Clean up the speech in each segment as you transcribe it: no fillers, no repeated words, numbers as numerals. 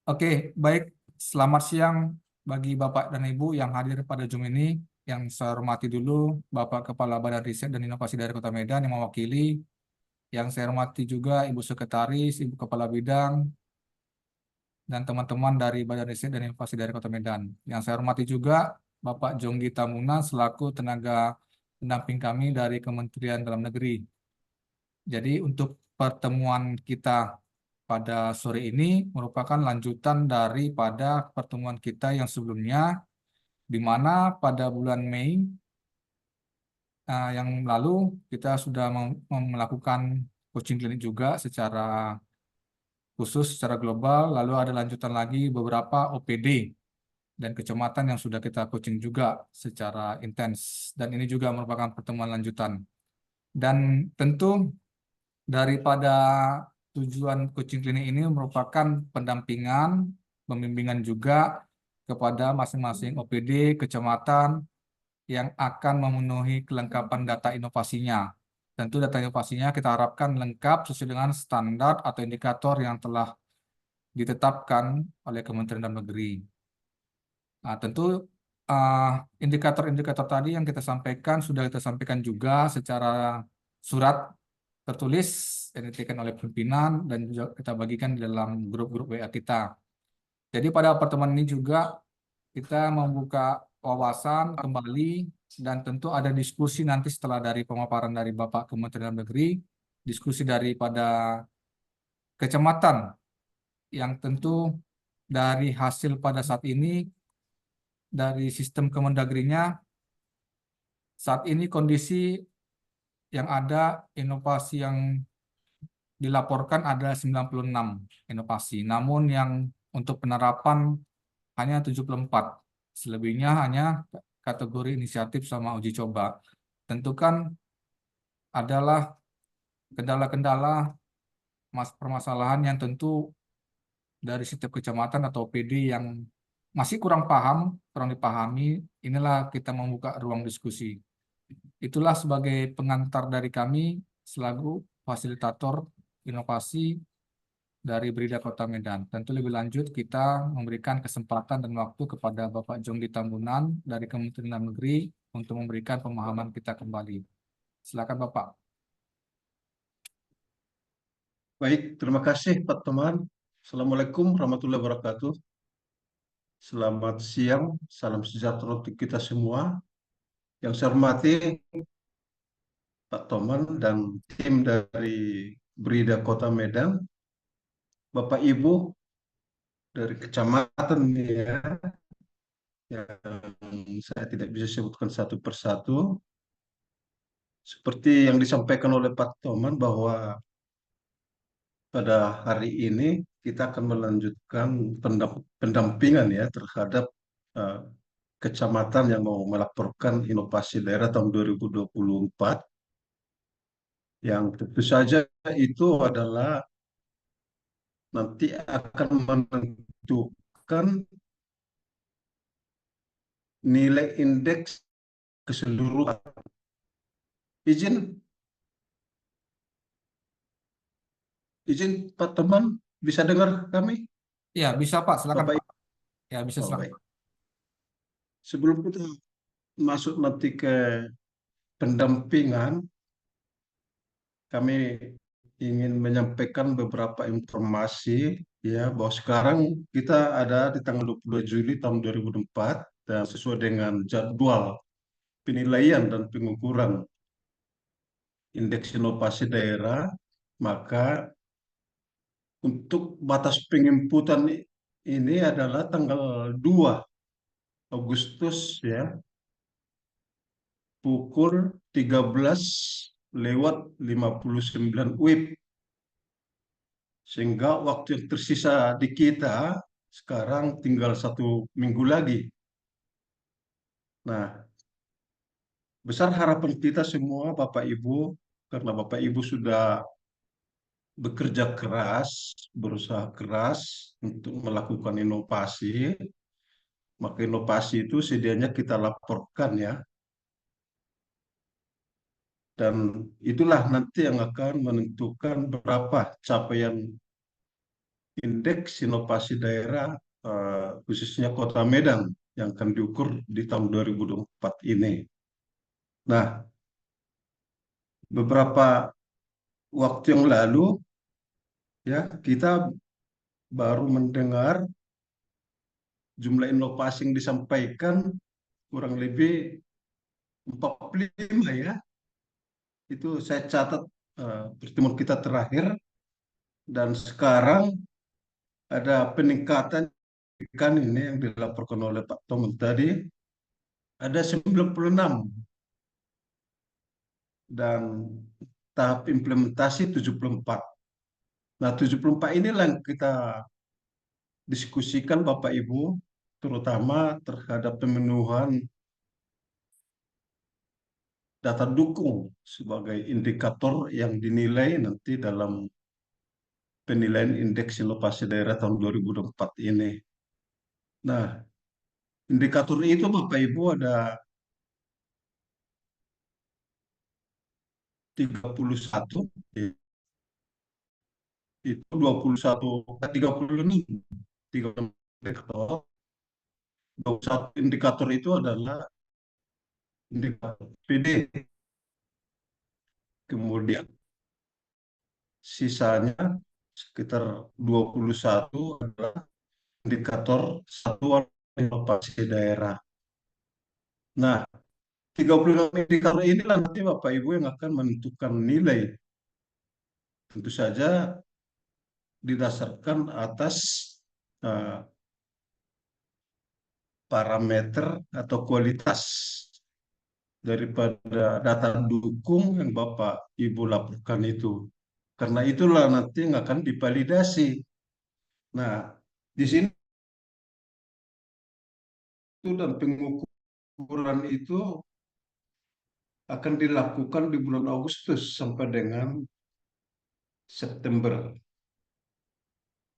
Oke, baik. Selamat siang bagi Bapak dan Ibu yang hadir pada Zoom ini. Yang saya hormati dulu Bapak Kepala Badan Riset dan Inovasi dari Kota Medan yang mewakili. Yang saya hormati juga Ibu Sekretaris, Ibu Kepala Bidang, dan teman-teman dari Badan Riset dan Inovasi dari Kota Medan. Yang saya hormati juga Bapak Jonggi Tamuna selaku tenaga pendamping kami dari Kementerian Dalam Negeri. Jadi untuk pertemuan kita pada sore ini merupakan lanjutan daripada pertemuan kita yang sebelumnya, di mana pada bulan Mei yang lalu kita sudah melakukan coaching klinik juga secara khusus, secara global, lalu ada lanjutan lagi beberapa OPD dan kecamatan yang sudah kita coaching juga secara intens, dan ini juga merupakan pertemuan lanjutan. Dan tentu daripada tujuan coaching klinik ini merupakan pendampingan, pembimbingan juga kepada masing-masing OPD, kecamatan yang akan memenuhi kelengkapan data inovasinya. Tentu data inovasinya kita harapkan lengkap sesuai dengan standar atau indikator yang telah ditetapkan oleh Kementerian Dalam Negeri. Nah, tentu ah, indikator-indikator tadi yang kita sampaikan sudah kita sampaikan juga secara surat tertulis yang diberikan oleh pimpinan dan juga kita bagikan di dalam grup-grup WA kita. Jadi pada pertemuan ini juga kita membuka wawasan kembali dan tentu ada diskusi nanti setelah dari pemaparan dari Bapak Kementerian Dalam Negeri, diskusi daripada kecamatan yang tentu dari hasil pada saat ini dari sistem Kemendagrinya saat ini kondisi yang ada inovasi yang dilaporkan ada 96 inovasi. Namun yang untuk penerapan hanya 74. Selebihnya hanya kategori inisiatif sama uji coba. Tentu kan adalah kendala-kendala permasalahan yang tentu dari setiap kecamatan atau PD yang masih kurang paham, kurang dipahami. Inilah kita membuka ruang diskusi. Itulah sebagai pengantar dari kami selaku fasilitator inovasi dari Brida Kota Medan. Tentu lebih lanjut kita memberikan kesempatan dan waktu kepada Bapak Jongdi Tambunan dari Kementerian Dalam Negeri untuk memberikan pemahaman kita kembali. Silakan Bapak. Baik, terima kasih Pak Teman. Assalamualaikum warahmatullahi wabarakatuh. Selamat siang, salam sejahtera untuk kita semua. Yang saya hormati Pak Toman dan tim dari Brida Kota Medan, Bapak Ibu dari kecamatan ya, yang saya tidak bisa sebutkan satu persatu. Seperti yang disampaikan oleh Pak Toman bahwa pada hari ini kita akan melanjutkan pendampingan ya terhadap eh, kecamatan yang mau melaporkan inovasi daerah tahun 2024 yang tentu saja itu adalah nanti akan menentukan nilai indeks keseluruhan. Izin, izin Pak teman, bisa dengar kami? Ya, bisa Pak. Silakan Bapak Pak. Ibu. Ya, bisa Oh, silakan baik. Pak. Sebelum kita masuk nanti ke pendampingan, kami ingin menyampaikan beberapa informasi ya bahwa sekarang kita ada di tanggal 22 Juli tahun 2024 dan sesuai dengan jadwal penilaian dan pengukuran indeks inovasi daerah, maka untuk batas penginputan ini adalah tanggal 2 Agustus ya, pukul 13:59 WIB. Sehingga waktu yang tersisa di kita sekarang tinggal 1 minggu lagi. Nah, besar harapan kita semua Bapak Ibu, karena Bapak Ibu sudah bekerja keras, berusaha keras untuk melakukan inovasi, maka inovasi itu sedianya kita laporkan ya. Dan itulah nanti yang akan menentukan berapa capaian indeks inovasi daerah khususnya Kota Medan yang akan diukur di tahun 2024 ini. Nah, beberapa waktu yang lalu ya kita baru mendengar jumlah inovasi yang disampaikan kurang lebih 45 ya. Itu saya catat pertemuan kita terakhir, dan sekarang ada peningkatan kan ini yang dilaporkan oleh Pak Tomon tadi, ada 96 dan tahap implementasi 74. Nah, 74 inilah yang kita diskusikan Bapak Ibu, terutama terhadap pemenuhan data dukung sebagai indikator yang dinilai nanti dalam penilaian indeks inovasi daerah tahun 2024 ini. Nah, indikator itu Bapak Ibu ada 31, itu 21, 36, 36 indikator. 21 indikator itu adalah indikator PD. Kemudian sisanya sekitar 21 adalah indikator satuan inovasi daerah. Nah, 36 indikator inilah nanti Bapak Ibu yang akan menentukan nilai. Tentu saja didasarkan atas eh, parameter atau kualitas daripada data dukung yang Bapak Ibu laporkan itu. Karena itulah nanti yang akan divalidasi. Nah, di sini itu dan pengukuran itu akan dilakukan di bulan Agustus sampai dengan September.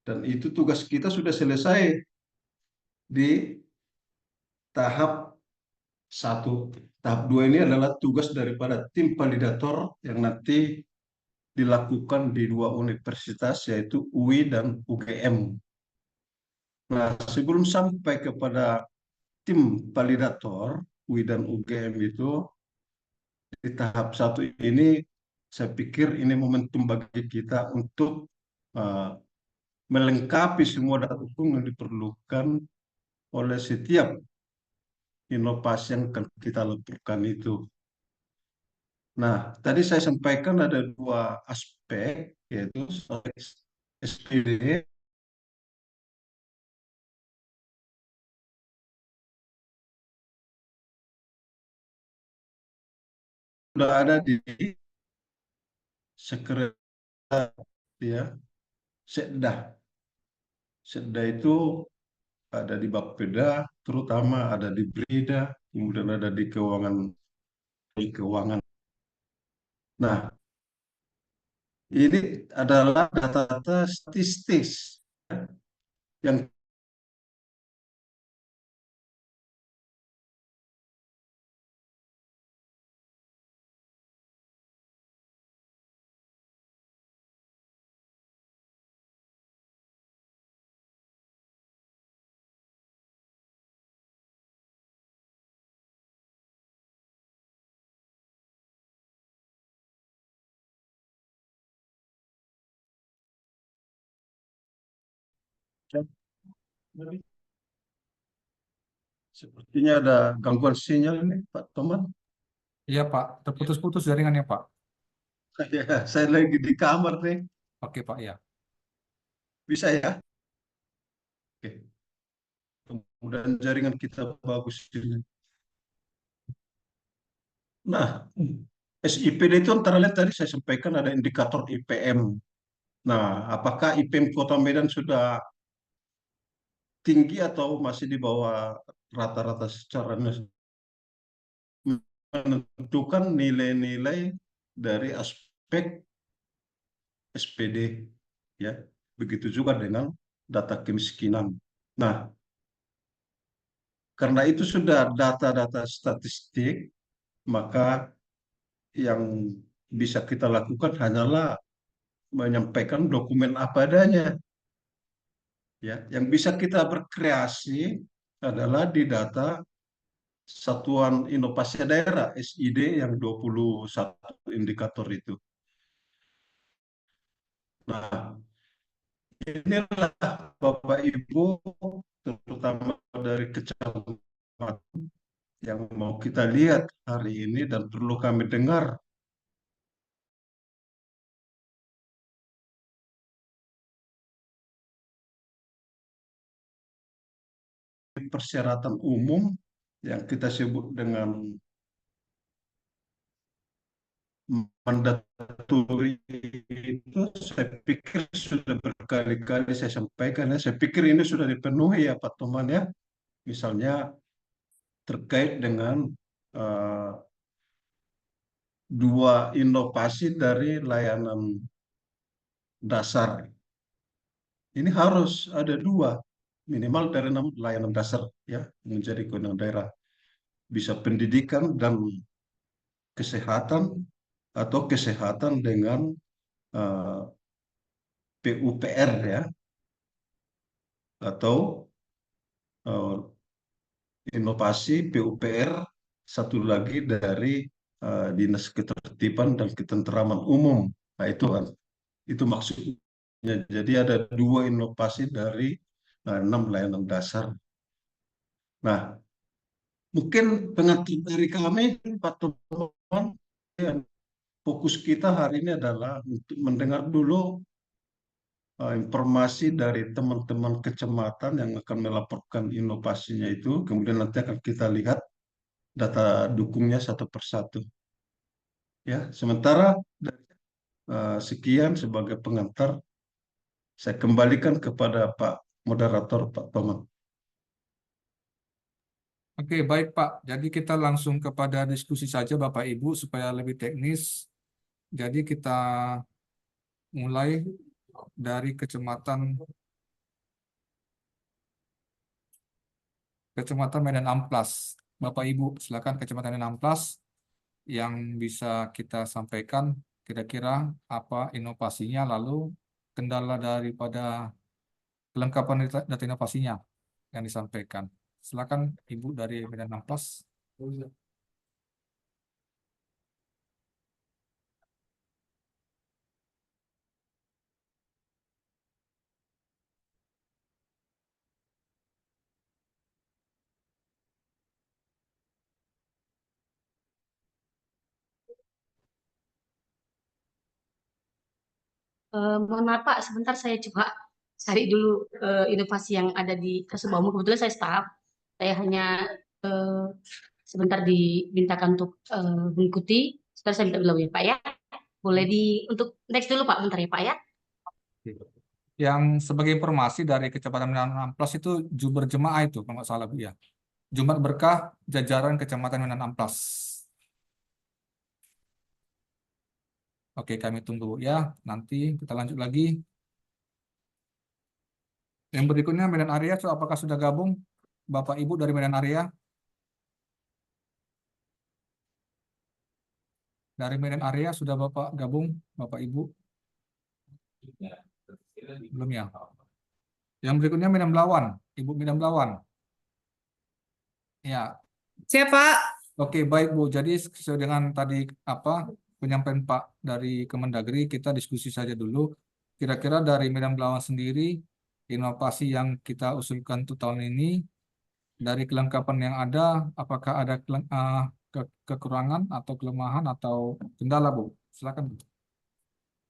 Dan itu tugas kita sudah selesai di tahap satu. Tahap dua ini adalah tugas daripada tim validator yang nanti dilakukan di dua universitas, yaitu UI dan UGM. Nah, sebelum sampai kepada tim validator UI dan UGM itu, di tahap satu ini, saya pikir ini momentum bagi kita untuk uh, melengkapi semua data dukung yang diperlukan oleh setiap inovasi yang akan kita lakukan itu. Nah, tadi saya sampaikan ada dua aspek, yaitu SPD, sudah ada di sekretariat ya, Setda. Setda itu ada di Bapeda, terutama ada di Brida, kemudian ada di keuangan. Nah, ini adalah data-data statistik yang sepertinya ada gangguan sinyal ini, Pak Toman. Iya Pak, terputus-putus jaringannya Pak. Saya lagi di kamar nih. Oke Pak, ya. Bisa ya? Oke. Kemudian jaringan kita bagus ini. Nah, SIPD itu antara lain tadi saya sampaikan ada indikator IPM. Nah, apakah IPM Kota Medan sudah tinggi atau masih di bawah rata-rata secara menentukan nilai-nilai dari aspek SPD ya. Begitu juga dengan data kemiskinan. Nah, karena itu sudah data-data statistik, maka yang bisa kita lakukan hanyalah menyampaikan dokumen apa adanya. Ya, yang bisa kita berkreasi adalah di data Satuan Inovasi Daerah SID yang 21 indikator itu. Nah, inilah Bapak Ibu, terutama dari kecamatan yang mau kita lihat hari ini dan perlu kami dengar persyaratan umum yang kita sebut dengan mandatori itu, saya pikir sudah berkali-kali saya sampaikan ya. Saya pikir ini sudah dipenuhi ya Pak Toman ya. Misalnya terkait dengan eh, dua inovasi dari layanan dasar. Ini harus ada dua minimal dari enam layanan dasar ya menjadi kewenangan daerah. Bisa pendidikan dan kesehatan atau kesehatan dengan eh, PUPR ya atau eh, inovasi PUPR satu lagi dari Dinas Ketertiban dan Ketentraman Umum. Nah itu kan itu maksudnya. Jadi ada dua inovasi dari enam layanan dasar. Nah mungkin pengantar dari kami Pak Toman, ya, fokus kita hari ini adalah untuk mendengar dulu informasi dari teman-teman kecamatan yang akan melaporkan inovasinya itu. Kemudian nanti akan kita lihat data dukungnya satu persatu. Ya, sementara sekian sebagai pengantar, saya kembalikan kepada Pak Moderator, Pak Toman. Oke, baik Pak. Jadi kita langsung kepada diskusi saja Bapak Ibu supaya lebih teknis. Jadi kita mulai dari Kecamatan Medan Amplas. Bapak Ibu, silakan Kecamatan Medan Amplas yang bisa kita sampaikan kira-kira apa inovasinya, lalu kendala daripada kelengkapan data inovasinya yang disampaikan. Silakan Ibu dari Medan Amplas. Mohon maaf Pak, sebentar saya coba cari dulu inovasi yang ada di Kasubaumu. Kebetulan saya staff, saya hanya eh, sebentar dimintakan untuk mengikuti. Sebentar saya minta dulu ya Pak ya. Boleh untuk next dulu Pak, bentar ya Pak ya. Yang sebagai informasi dari Kecamatan Medan Amplas itu Jumber Jemaah itu, kalau nggak salah Bu ya. Jumat Berkah jajaran Kecamatan Medan Amplas. Oke, kami tunggu Bu ya. Nanti kita lanjut lagi. Yang berikutnya Medan Area, so apakah sudah gabung Bapak Ibu dari Medan Area? Dari Medan Area sudah Bapak gabung, Bapak Ibu? Belum ya? Yang berikutnya Medan Belawan, Ibu Medan Belawan. Ya, Siapa? oke baik Bu. Jadi sesuai dengan tadi apa penyampaian Pak dari Kemendagri, kita diskusi saja dulu. Kira-kira dari Medan Belawan sendiri, inovasi yang kita usulkan untuk tahun ini, dari kelengkapan yang ada, apakah ada kekurangan atau kelemahan atau kendala Bu? Silakan Bu.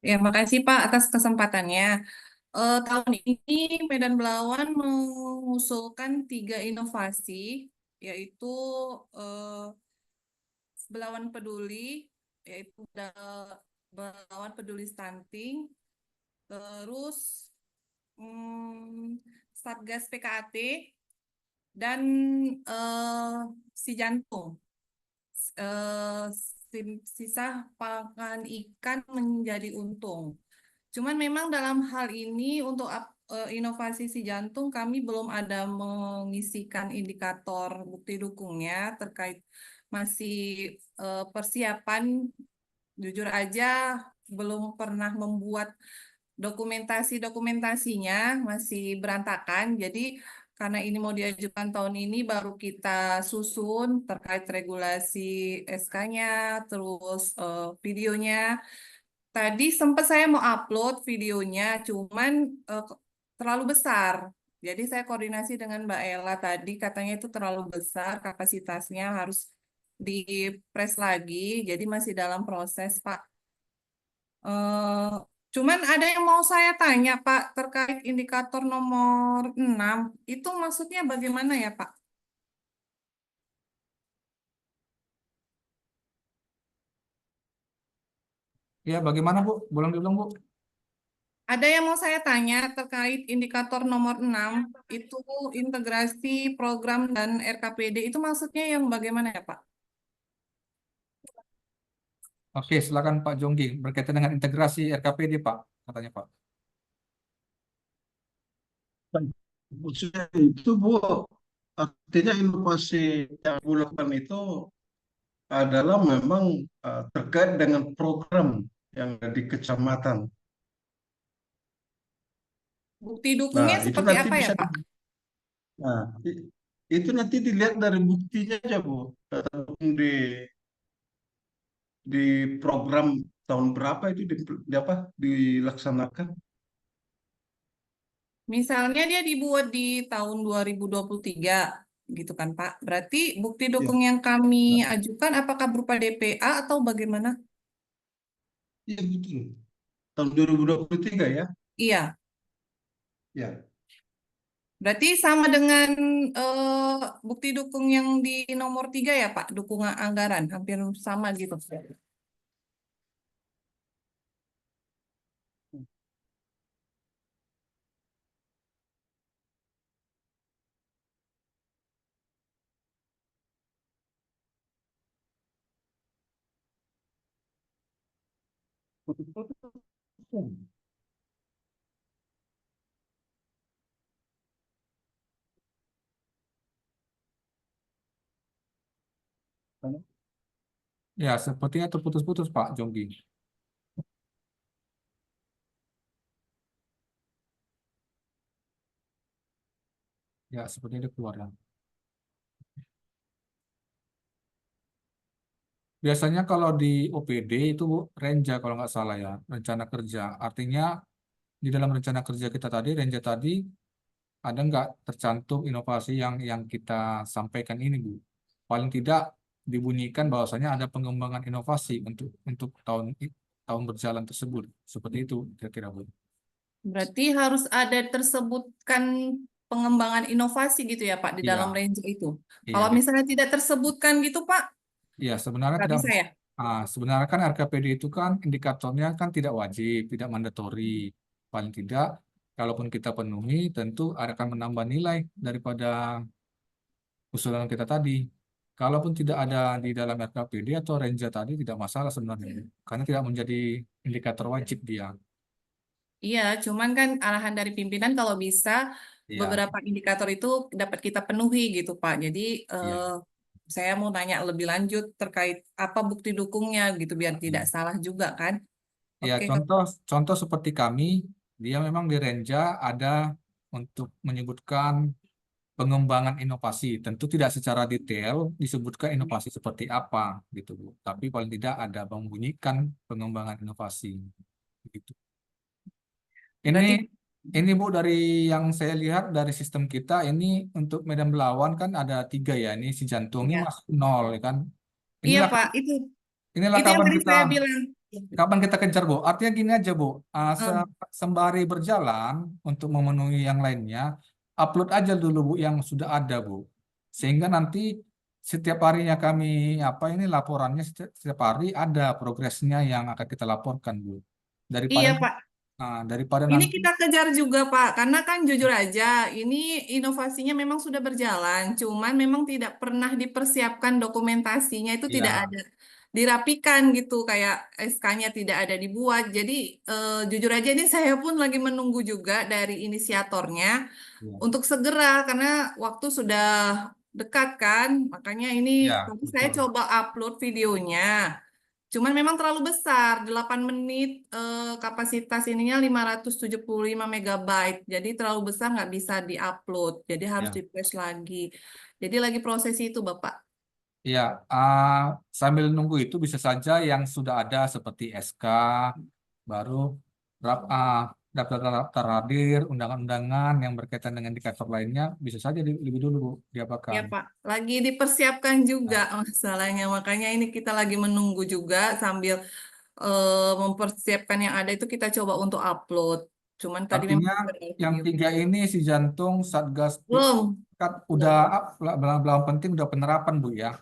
Ya, makasih Pak atas kesempatannya. Tahun ini Medan Belawan mengusulkan 3 inovasi, yaitu eh, Belawan Peduli, yaitu Belawan Peduli Stunting, terus Satgas PKAT, dan si jantung. eh, Sisa pakan ikan menjadi untung. Cuman memang dalam hal ini untuk inovasi si jantung kami belum ada mengisikan indikator bukti dukungnya terkait masih persiapan. Jujur aja belum pernah membuat dokumentasinya masih berantakan. Jadi karena ini mau diajukan tahun ini baru kita susun terkait regulasi SK-nya, terus videonya. Tadi sempat saya mau upload videonya, cuman terlalu besar. Jadi saya koordinasi dengan Mbak Ella tadi, katanya itu terlalu besar, kapasitasnya harus di-press lagi. Jadi masih dalam proses, Pak. Eh, Cuman ada yang mau saya tanya, Pak, terkait indikator nomor 6. Itu maksudnya bagaimana ya, Pak? Ya, bagaimana Bu? Boleh diulang Bu? Ada yang mau saya tanya terkait indikator nomor 6, itu integrasi program dan RKPD, itu maksudnya yang bagaimana ya, Pak? Oke, silakan Pak Jonggi. Berkaitan dengan integrasi RKPD Pak, katanya Pak. Maksudnya itu Bu, artinya inovasi yang Bu lakukan itu adalah memang terkait dengan program yang ada di kecamatan. Bukti Nah, dukungnya itu seperti nanti apa ya, bisa, Pak? nah, itu nanti dilihat dari buktinya aja Bu. Di di program tahun berapa itu di apa dilaksanakan? Misalnya dia dibuat di tahun 2023, gitu kan, Pak. Berarti bukti Ya, dukung yang kami ajukan apakah berupa DPA atau bagaimana? iya betul. Tahun 2023 ya. Iya, Ya. berarti sama dengan bukti dukung yang di nomor 3 ya, Pak, dukungan anggaran, hampir sama gitu. Ya, sepertinya terputus-putus Pak Jonggi. Ya, sepertinya dia keluar ya. Biasanya kalau di OPD itu Bu, renja kalau nggak salah ya, rencana kerja. Artinya di dalam rencana kerja kita tadi, renja tadi ada nggak tercantum inovasi yang kita sampaikan ini Bu? Paling tidak dibunyikan bahwasanya ada pengembangan inovasi untuk tahun berjalan tersebut. Seperti itu kira-kira Bu. Berarti harus ada tersebutkan pengembangan inovasi gitu ya, Pak, di dalam Iya, range itu. iya, Kalau misalnya tidak tersebutkan gitu, Pak, iya. Sebenarnya nggak tidak. bisa ya? Sebenarnya kan RKPD itu kan indikatornya kan tidak wajib, tidak mandatori. Paling tidak, kalaupun kita penuhi, tentu akan menambah nilai daripada usulan kita tadi. Kalaupun tidak ada di dalam RKPD atau Renja tadi tidak masalah sebenarnya, karena tidak menjadi indikator wajib dia. Iya, cuman kan arahan dari pimpinan kalau bisa Iya, beberapa indikator itu dapat kita penuhi gitu, Pak. Jadi iya, saya mau nanya lebih lanjut terkait apa bukti dukungnya gitu biar tidak iya. salah juga kan. Ya, Oke, contoh contoh seperti kami, dia memang di Renja ada untuk menyebutkan pengembangan inovasi. Tentu tidak secara detail disebutkan inovasi seperti apa gitu, Bu. Tapi paling tidak ada membunyikan pengembangan inovasi gitu. Ini berarti ini Bu dari yang saya lihat dari sistem kita ini untuk Medan Belawan kan ada 3 ya. Ini si jantung ini ya. masuk 0 ya kan. Iya, Inilah Pak, inilah itu yang kapan tadi kita saya bilang. kejar Bu. Artinya gini aja Bu. Eh, Sembari berjalan untuk memenuhi yang lainnya, upload aja dulu Bu yang sudah ada Bu. Sehingga nanti setiap harinya kami apa ini laporannya setiap hari ada progresnya yang akan kita laporkan Bu. Daripada iya, Pak. daripada Ini nanti kita kejar juga, Pak, karena kan jujur aja, ini inovasinya memang sudah berjalan, cuman memang tidak pernah dipersiapkan dokumentasinya itu tidak ya ada dirapikan gitu, kayak SK-nya tidak ada dibuat. Jadi jujur aja ini saya pun lagi menunggu juga dari inisiatornya ya untuk segera karena waktu sudah dekat kan, makanya ini ya nanti saya betul. coba upload videonya. Cuman memang terlalu besar, 8 menit kapasitas ininya 575 megabyte. Jadi terlalu besar nggak bisa diupload. Jadi harus Ya. di-flash lagi. Jadi lagi proses itu, Bapak. Ya, sambil nunggu itu bisa saja yang sudah ada seperti SK, baru daftar hadir, undangan-undangan yang berkaitan dengan indikator lainnya, bisa saja lebih dulu Bu, Ya, diapakan. Pak. Lagi dipersiapkan juga Nah, masalahnya. Makanya ini kita lagi menunggu juga sambil mempersiapkan yang ada itu kita coba untuk upload. Cuman tadi memang artinya ada yang video. 3 ini si jantung, Satgas, Belum. udah belum penting udah penerapan Bu ya.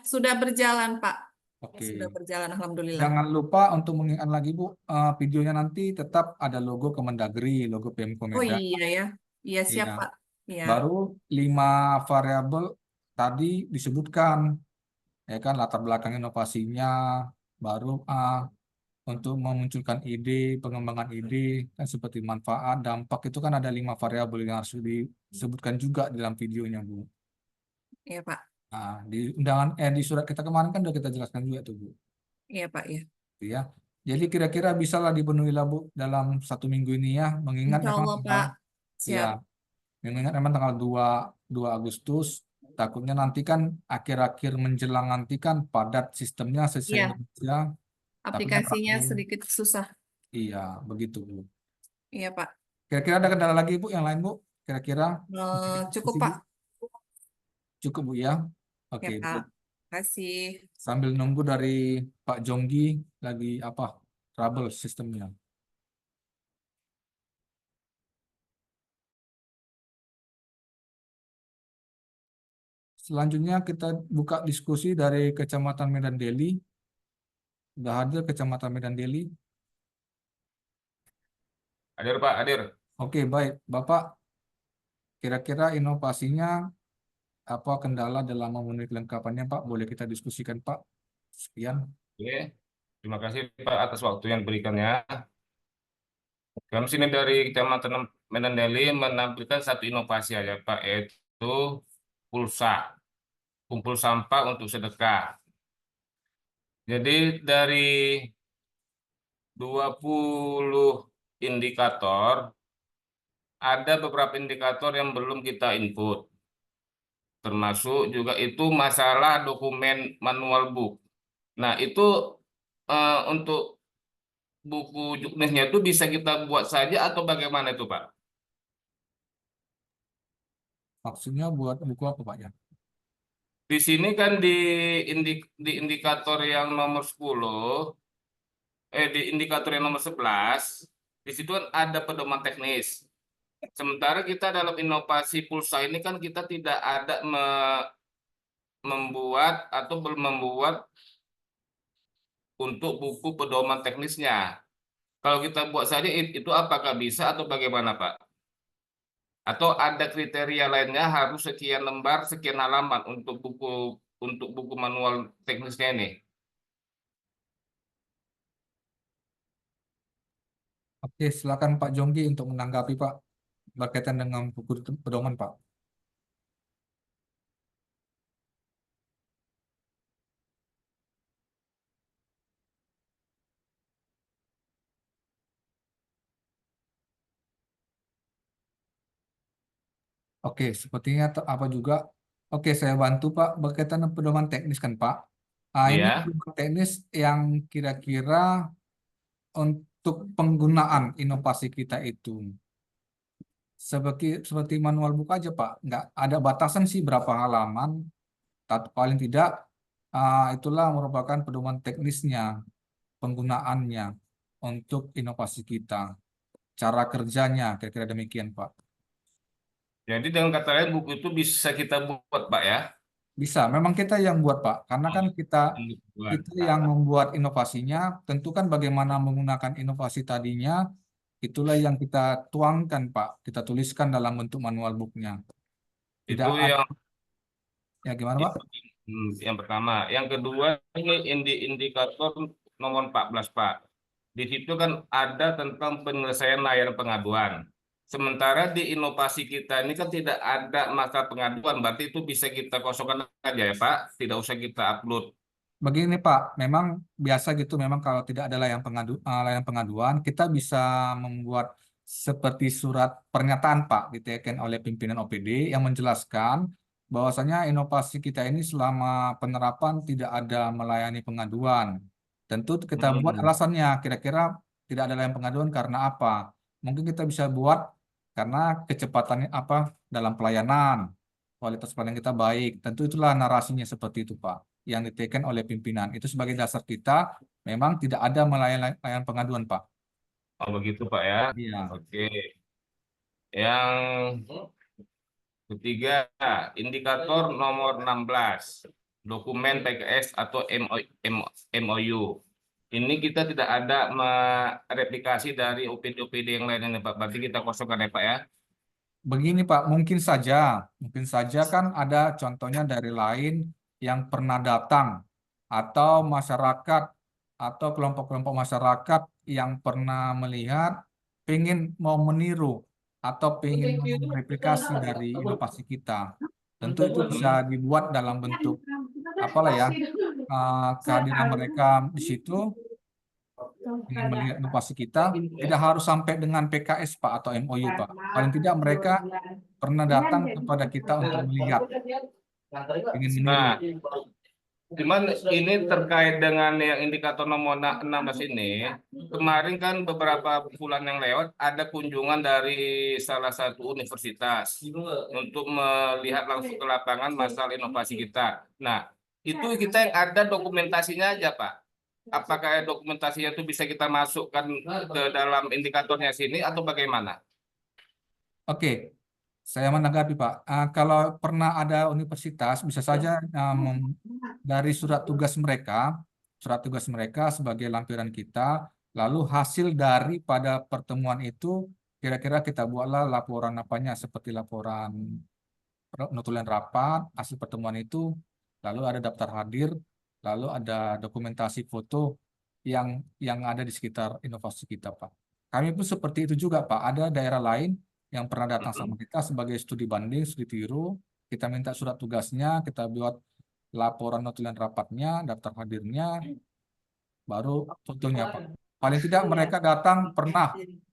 Sudah berjalan, Pak. Sudah Oke. berjalan, Alhamdulillah. Jangan lupa untuk mengingat lagi Bu, videonya nanti tetap ada logo Kemendagri, logo Pemko Oh Medan. iya ya. Iya, siap, Iya. Pak. Iya. Baru 5 variabel tadi disebutkan, ya kan, latar belakang inovasinya, baru untuk memunculkan ide, pengembangan ide, kan seperti manfaat, dampak itu kan ada 5 variabel yang harus disebutkan juga dalam videonya Bu. Iya, Pak. Di undangan di surat kita kemarin kan udah kita jelaskan juga tuh Bu. Iya, Pak, ya. Gitu ya. Jadi kira-kira bisa lah dipenuhi lah Bu dalam 1 minggu ini ya, mengingat Insya memang Allah, tanggal, Pak. ya, Siap. mengingat memang tanggal 2 Agustus, takutnya nanti kan akhir-akhir menjelang nanti kan padat sistemnya sesuai Iya, Indonesia, takutnya aplikasinya kalau, sedikit susah. iya begitu Bu. Iya, Pak. Kira-kira ada kendala lagi Bu yang lain Bu? Kira-kira Cukup, diskusi, Bu? Pak. Cukup Bu ya. Ya, Oke, Pak. baik. Kasih. Sambil nunggu dari Pak Jonggi lagi apa? Trouble sistemnya. Selanjutnya kita buka diskusi dari Kecamatan Medan Deli. Sudah hadir Kecamatan Medan Deli. Hadir Pak, hadir. Oke, baik. Bapak, kira-kira inovasinya apa kendala dalam memenuhi kelengkapannya, Pak? Boleh kita diskusikan, Pak? Sekian. Oke, terima kasih Pak atas waktu yang diberikannya. Kami sini dari Kecamatan Medan Deli menampilkan satu inovasi aja Pak, yaitu pulsa, kumpul sampah untuk sedekah. Jadi dari 20 indikator, ada beberapa indikator yang belum kita input. Termasuk juga itu masalah dokumen manual book. Nah, itu untuk buku juknisnya itu bisa kita buat saja atau bagaimana itu, Pak? Maksudnya buat buku apa, Pak, ya? Di sini kan di indikator yang nomor 10, di indikator yang nomor 11, di situ kan ada pedoman teknis. Sementara kita dalam inovasi pulsa ini kan kita tidak ada membuat atau belum membuat untuk buku pedoman teknisnya. Kalau kita buat saja itu apakah bisa atau bagaimana, Pak? Atau ada kriteria lainnya harus sekian lembar, sekian halaman untuk buku manual teknisnya ini. Oke, silakan Pak Jonggi untuk menanggapi, Pak, berkaitan dengan buku pedoman, Pak. Oke, sepertinya apa juga. Oke, saya bantu Pak berkaitan dengan pedoman teknis kan Pak. Ini Iya. pedoman teknis yang kira-kira untuk penggunaan inovasi kita itu seperti manual book aja Pak. Nggak ada batasan sih berapa halaman. Paling tidak itulah merupakan pedoman teknisnya, penggunaannya untuk inovasi kita. Cara kerjanya kira-kira demikian Pak. Jadi dengan kata lain buku itu bisa kita buat, Pak ya. Bisa, memang kita yang buat Pak, karena kan kita Buat. kita yang membuat inovasinya, tentu kan bagaimana menggunakan inovasi tadinya, itulah yang kita tuangkan Pak, kita tuliskan dalam bentuk manual booknya. Tidak Itu ada, yang ya gimana Pak? itu, yang pertama. Yang kedua ini indikator nomor 14, Pak. Di situ kan ada tentang penyelesaian layanan pengaduan. Sementara di inovasi kita ini kan tidak ada masa pengaduan, berarti itu bisa kita kosongkan aja ya Pak, tidak usah kita upload. Begini Pak, memang biasa gitu. Memang kalau tidak ada layanan pengaduan, kita bisa membuat seperti surat pernyataan Pak, diteken oleh pimpinan OPD yang menjelaskan bahwasanya inovasi kita ini selama penerapan tidak ada melayani pengaduan. Tentu kita buat Hmm. alasannya, kira-kira tidak ada layanan pengaduan karena apa? Mungkin kita bisa buat karena kecepatannya apa dalam pelayanan, kualitas pelayanan kita baik. Tentu itulah narasinya seperti itu Pak yang diteken oleh pimpinan. Itu sebagai dasar kita memang tidak ada melayani layanan pengaduan, Pak. Oh begitu Pak ya. Iya. Oke. Yang ketiga, indikator nomor 16, dokumen PKS atau MOU. Ini kita tidak ada mereplikasi dari OPD-OPD yang lainnya Pak. Berarti kita kosongkan ya Pak ya. Begini, Pak, mungkin saja kan ada contohnya dari lain yang pernah datang atau masyarakat atau kelompok-kelompok masyarakat yang pernah melihat pengen mau meniru atau pengen mau mereplikasi dari inovasi kita. Tentu itu bisa dibuat dalam bentuk apalah ya kehadiran mereka di situ dengan melihat inovasi kita tidak harus sampai dengan PKS Pak atau MOU Pak. Paling tidak mereka pernah datang kepada kita untuk melihat, ingin meniru. Nah, cuman ini terkait dengan yang indikator nomor 16 ini, kemarin kan beberapa bulan yang lewat ada kunjungan dari salah satu universitas untuk melihat langsung ke lapangan masalah inovasi kita. Nah, itu kita yang ada dokumentasinya aja, Pak. Apakah dokumentasinya itu bisa kita masukkan ke dalam indikatornya sini atau bagaimana? Oke, saya menanggapi Pak. Kalau pernah ada universitas, bisa saja dari surat tugas mereka sebagai lampiran kita, lalu hasil daripada pertemuan itu, kira-kira kita buatlah laporan apanya, seperti laporan notulen rapat, hasil pertemuan itu, lalu ada daftar hadir, lalu ada dokumentasi foto yang ada di sekitar inovasi kita, Pak. Kami pun seperti itu juga, Pak. Ada daerah lain yang pernah datang sama kita sebagai studi banding, studi tiru. Kita minta surat tugasnya, kita buat laporan notulen rapatnya, daftar hadirnya, baru fotonya, Pak. Paling tidak mereka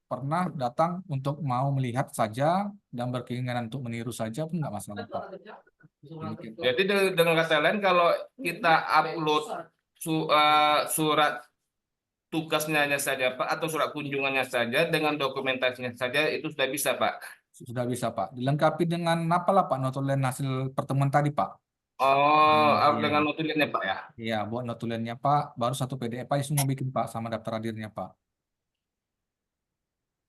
pernah datang untuk mau melihat saja dan berkeinginan untuk meniru saja pun nggak masalah, Pak. Demikian, Pak. Jadi dengan kata lain, kalau kita upload surat tugasnya saja Pak atau surat kunjungannya saja dengan dokumentasinya saja itu sudah bisa Pak. Sudah bisa, Pak. Dilengkapi dengan apalah, Pak, notulen hasil pertemuan tadi, Pak. Oh, Iya. dengan notulennya Pak ya. Iya, buat notulennya, Pak. Baru satu PDF aja semua bikin, Pak, sama daftar hadirnya, Pak.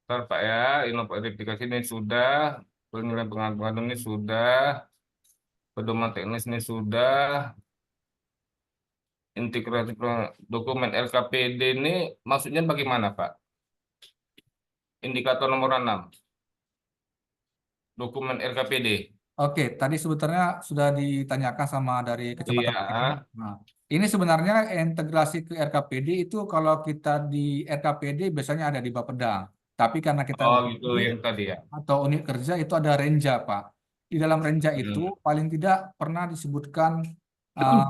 Ntar Pak ya, identifikasi ini sudah, penilaian pengaduan ini sudah, pedoman teknis ini sudah, integrasi dokumen LKPD ini maksudnya bagaimana Pak? Indikator nomor 6, dokumen LKPD. Oke, tadi sebetulnya sudah ditanyakan sama dari Iya, Kecamatan Pakai. Nah, ini sebenarnya integrasi ke RKPD itu kalau kita di RKPD biasanya ada di Bapeda. Tapi karena kita oh UPD gitu yang tadi ya. atau unit kerja itu ada renja, Pak. Di dalam renja itu Hmm. paling tidak pernah disebutkan uh,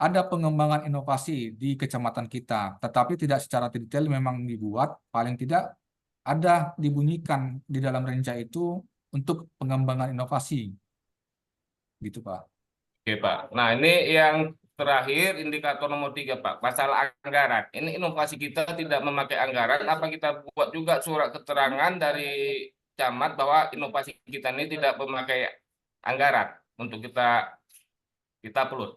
ada pengembangan inovasi di kecamatan kita, tetapi tidak secara detail memang dibuat, paling tidak ada dibunyikan di dalam renja itu untuk pengembangan inovasi. Gitu, Pak. Oke Pak. Nah ini yang terakhir indikator nomor 3 Pak, masalah anggaran. Ini inovasi kita tidak memakai anggaran, apa kita buat juga surat keterangan dari camat bahwa inovasi kita ini tidak memakai anggaran untuk kita upload.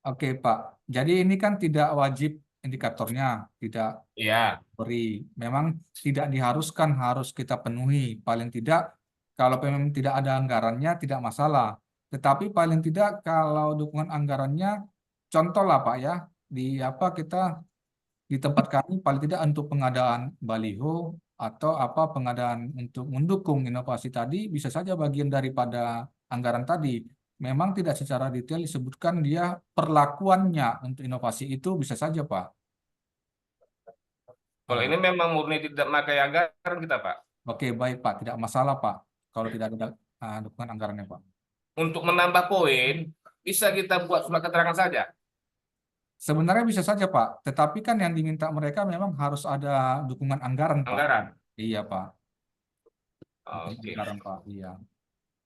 Oke, Pak. Jadi ini kan tidak wajib indikatornya, tidak Iya. beri. Memang tidak diharuskan harus kita penuhi. Paling tidak, kalau memang tidak ada anggarannya, tidak masalah. Tetapi paling tidak kalau dukungan anggarannya, contoh lah Pak ya, di apa kita di tempat kami paling tidak untuk pengadaan baliho atau apa pengadaan untuk mendukung inovasi tadi bisa saja bagian daripada anggaran tadi. Memang tidak secara detail disebutkan dia perlakuannya untuk inovasi itu bisa saja Pak. Kalau Ah, ini memang murni tidak memakai anggaran kita Pak. oke baik Pak, tidak masalah Pak. Kalau tidak ada dukungan anggarannya Pak. Untuk menambah poin, bisa kita buat surat keterangan saja. Sebenarnya bisa saja Pak, tetapi kan yang diminta mereka memang harus ada dukungan anggaran Pak. Anggaran. Iya Pak, dukungan Oke. anggaran Pak. Iya.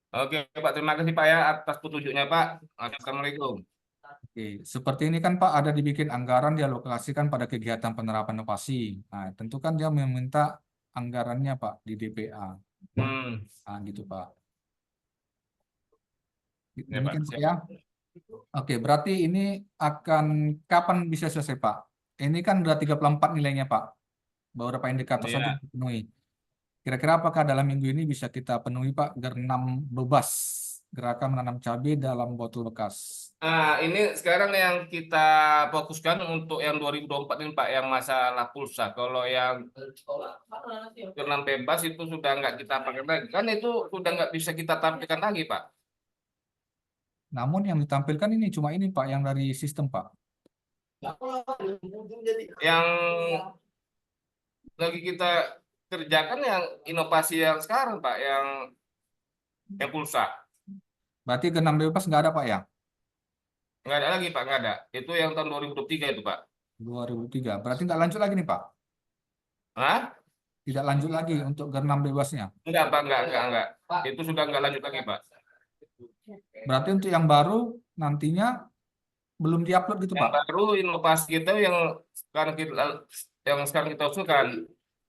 Oke, Pak. Terima kasih, Pak, ya, atas petunjuknya, Pak. Assalamualaikum. Oke, seperti ini kan Pak ada dibikin anggaran dialokasikan pada kegiatan penerapan inovasi. Nah, tentu kan dia meminta anggarannya Pak di DPA. Hmm, Nah, gitu Pak. ya, Pak. Demikian Pak Siap. ya. Oke, berarti ini akan kapan bisa selesai Pak? Ini kan udah 34 nilainya Pak. Beberapa indikator saja Iya. yang dipenuhi. Kira-kira apakah dalam minggu ini bisa kita penuhi Pak agar 6 bebas gerakan menanam cabai dalam botol bekas? Nah, ini sekarang yang kita fokuskan untuk yang 2024 ini, Pak, yang masalah pulsa. Kalau yang enam bebas itu sudah nggak kita pakai lagi. Kan itu sudah nggak bisa kita tampilkan lagi, Pak. Namun yang ditampilkan ini cuma ini Pak yang dari sistem Pak. Yang lagi kita kerjakan yang inovasi yang sekarang, Pak, yang pulsa. Berarti ke 6 bebas nggak ada Pak ya? Nggak ada lagi, Pak, nggak ada. Itu yang tahun 2023 itu, Pak. 2003. Berarti nggak lanjut lagi nih Pak? Hah? Tidak lanjut lagi untuk ke 6 bebasnya. Enggak, Pak, enggak. Itu sudah nggak lanjut lagi, Pak. Berarti untuk yang baru nantinya belum diupload gitu Yang Pak? baru inovasi kita yang sekarang kita usulkan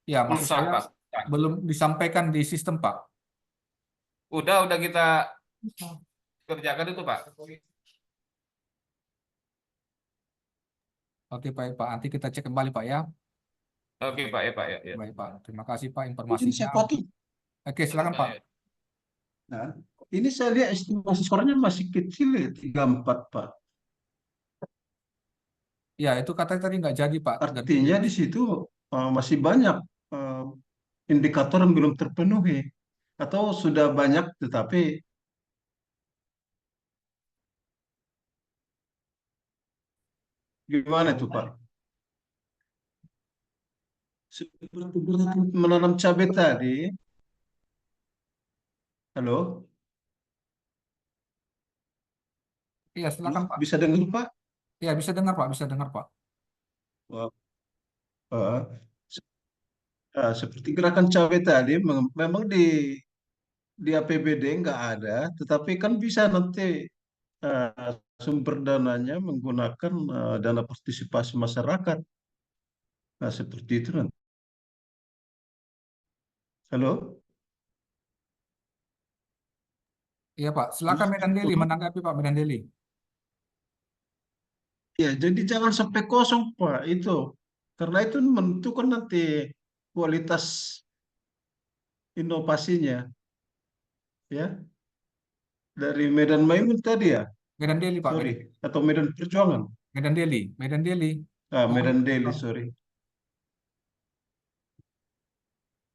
Ya, maksud pulsa, saya Pak. belum disampaikan di sistem Pak. Udah kita kerjakan itu, Pak. Oke Pak. Nanti kita cek kembali Pak ya. Oke, Pak, ya, Pak, ya, ya. Baik Pak. Terima kasih Pak Ini informasinya. siapa tuh? Oke, silakan Pak. Nah, ini saya lihat estimasi skornya masih kecil ya, 34 Pak. Ya, itu katanya tadi nggak jadi Pak. Artinya di situ masih banyak eh, indikator yang belum terpenuhi. Atau sudah banyak tetapi gimana itu Pak? Seperti menanam cabai tadi. Halo? Iya, Halo? silakan Pak. Bisa dengar Pak? Ya, bisa dengar Pak, bisa dengar Pak. Wah, eh, seperti gerakan cabai tadi memang di APBD nggak ada, tetapi kan bisa nanti eh, sumber dananya menggunakan dana partisipasi masyarakat. Nah, seperti itu nanti. Halo? Iya Pak, silakan Medan Deli menanggapi Pak Medan Deli. Ya, jadi jangan sampai kosong, Pak. Itu. Karena itu menentukan nanti kualitas inovasinya. Ya, dari Medan Maimun tadi ya? Medan Deli Pak, Sorry. Medan, Atau Medan Perjuangan? Medan Deli, Medan Deli. Medan Daily, sorry.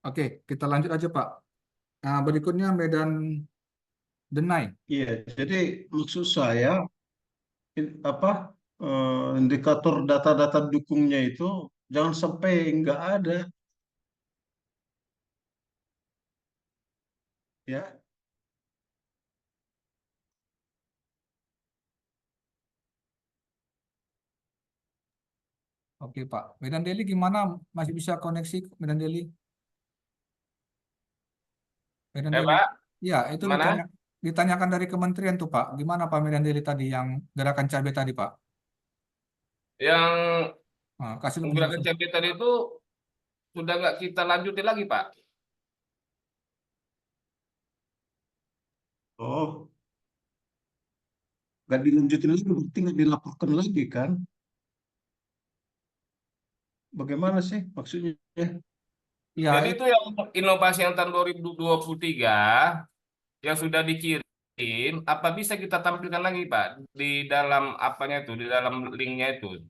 Oke, kita lanjut aja Pak. Nah, berikutnya Medan Denai. Iya, jadi maksud saya apa indikator data-data dukungnya itu jangan sampai nggak ada, ya. Oke Pak. Medan Deli gimana? Masih bisa koneksi Medan Deli? Medan Deli. Pak, Ya, itu gimana? ditanyakan dari kementerian tuh Pak. Gimana Pak Medan Deli tadi yang gerakan cabai tadi Pak? Yang Nah, kasih lebih gerakan jelas. cabai tadi itu sudah nggak kita lanjutin lagi, Pak. Oh, nggak dilanjutin lagi, berarti nggak dilaporkan lagi kan? Bagaimana sih maksudnya? Jadi Ya, itu yang inovasi yang tahun 2023 yang sudah dikirim, apa bisa kita tampilkan lagi, Pak, di dalam apanya itu, di dalam linknya itu?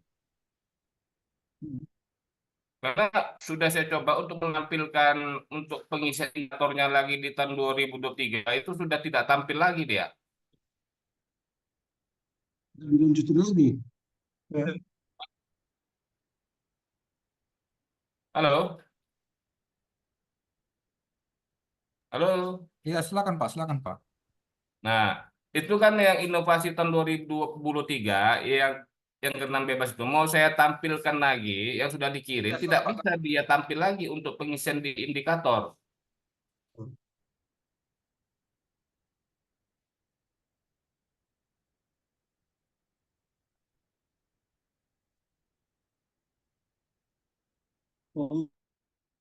Karena sudah saya coba untuk menampilkan untuk pengisian indikatornya lagi di tahun 2023 itu sudah tidak tampil lagi dia. Nggak dilanjutin lagi. Ya. Halo? Halo? ya silakan Pak. Nah, itu kan yang inovasi tahun 2023 yang yang keenam bebas itu mau saya tampilkan lagi yang sudah dikirim, Ya, tidak Pak. bisa dia tampil lagi untuk pengisian di indikator. Oh,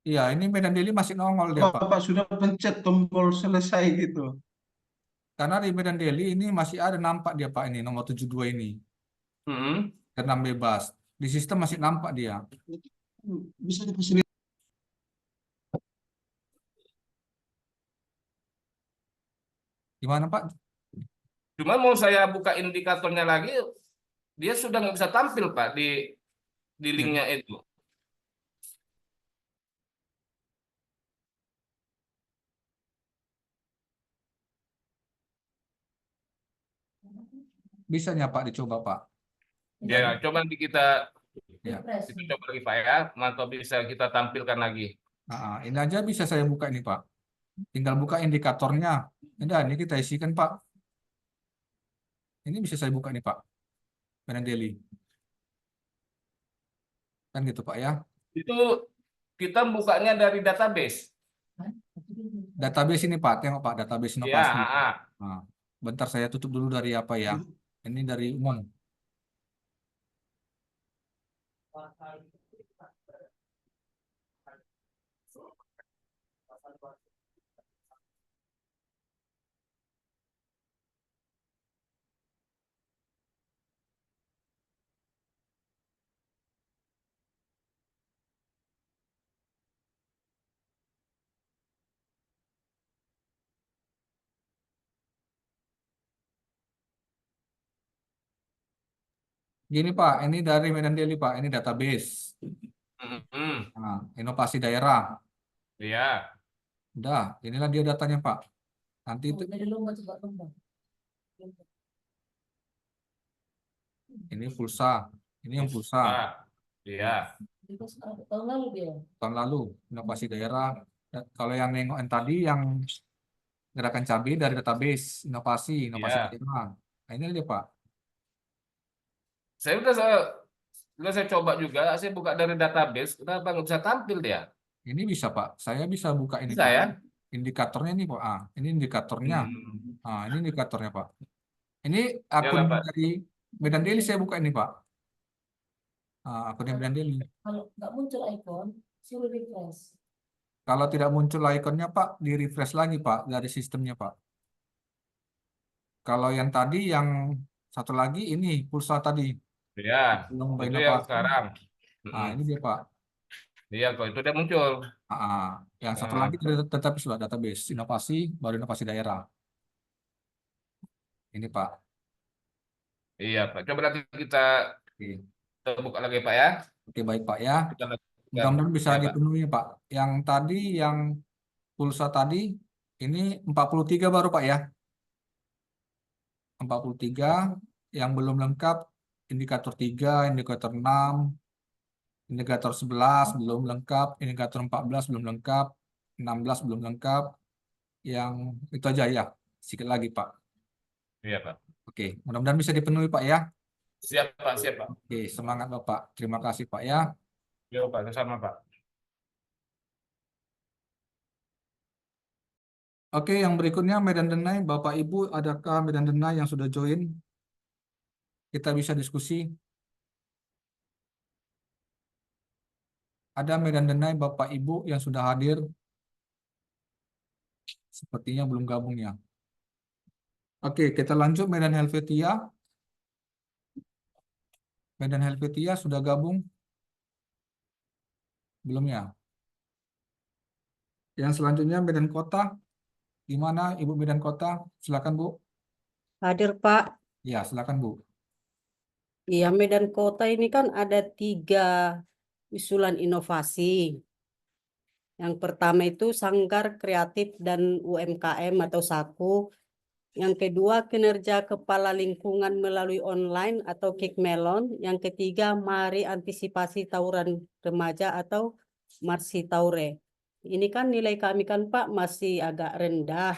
Iya, ini Medan Daily masih nongol dia, Pak. Bapak sudah pencet tombol selesai gitu. Karena di Medan Daily ini masih ada nampak dia, Pak, ini nomor 72 ini. Mm-mm. Keenam bebas. Di sistem masih nampak dia. Bisa difasilitasi. Gimana, Pak? Cuma mau saya buka indikatornya lagi, dia sudah nggak bisa tampil Pak di linknya itu. Bisanya, Pak, dicoba, Pak. Ya, coba nanti kita Ya. coba lagi Pak ya, atau bisa kita tampilkan lagi. Nah, ini aja bisa saya buka ini, Pak. Tinggal buka indikatornya. Ini kita isikan, Pak. Ini bisa saya buka nih, Pak. Medan Daily. Kan gitu, Pak ya. Itu kita bukanya dari database. Database ini, Pak. Tengok, Pak. Database Ya, inovasi. ah. Nah, bentar saya tutup dulu dari apa ya. Ini dari umum. Gini, Pak. Ini dari Medan Daily, Pak. Ini database. Mm-mm. Nah, inovasi daerah. Ya, Udah, inilah dia datanya, Pak. Nanti itu, ini pulsa. Ini yang pulsa. ya, Tahun lalu, inovasi daerah. Kalau yang nengok yang tadi, yang gerakan cabai dari database, inovasi ya. daerah. Nah, ini dia, Pak. Saya coba juga, saya buka dari database, kenapa nggak bisa tampil dia? Ini bisa, Pak. Saya bisa buka ini, Bisa Pak. ya? Indikatornya ini, Pak. Ini indikatornya. Hmm. Ini indikatornya, Pak. Ini Ya akun lah, Pak. dari Medan Daily saya buka ini, Pak. Akunnya Medan Daily. Kalau nggak muncul icon, suruh refresh. Kalau tidak muncul ikonnya, Pak, di refresh lagi, Pak, dari sistemnya, Pak. Kalau yang tadi, yang satu lagi ini pulsa tadi. Ya, Belum itu yang inovasi. sekarang. Ini dia, Pak. Iya, kok itu dia muncul. Yang satu Ah, lagi tetap sudah database inovasi, baru inovasi daerah. Ini, Pak. iya, Pak. Coba nanti kita Oke, buka lagi, Pak ya. Oke, baik, Pak ya. Kita lanjutkan. Mudah-mudahan bisa Ya, Pak. dipenuhi, Pak. Yang tadi, yang pulsa tadi, ini 43 baru, Pak ya. 43 yang belum lengkap, indikator 3, indikator 6, indikator 11 belum lengkap, indikator 14 belum lengkap, 16 belum lengkap. Yang itu aja ya, sedikit lagi, Pak. Iya, Pak. Oke, mudah-mudahan bisa dipenuhi, Pak ya. Siap, Pak. Siap, Pak. Oke, semangat, Bapak. Terima kasih, Pak ya. Yo, Pak. Sama, Pak. Oke, yang berikutnya Medan Denai. Bapak Ibu, adakah Medan Denai yang sudah join? Kita bisa diskusi. Ada Medan Denai Bapak Ibu yang sudah hadir? Sepertinya belum gabung ya. Oke, kita lanjut Medan Helvetia. Medan Helvetia sudah gabung? Belum ya? Yang selanjutnya Medan Kota. Gimana Ibu Medan Kota? Silakan, Bu. Hadir Pak. Ya, silakan, Bu. Iya, Medan Kota ini kan ada 3 usulan inovasi. Yang pertama itu Sanggar Kreatif dan UMKM atau SAKU. Yang kedua kinerja kepala lingkungan melalui online atau Kikmelon. Yang ketiga Mari Antisipasi Tawuran Remaja atau Marsi Taure. Ini kan nilai kami kan Pak masih agak rendah.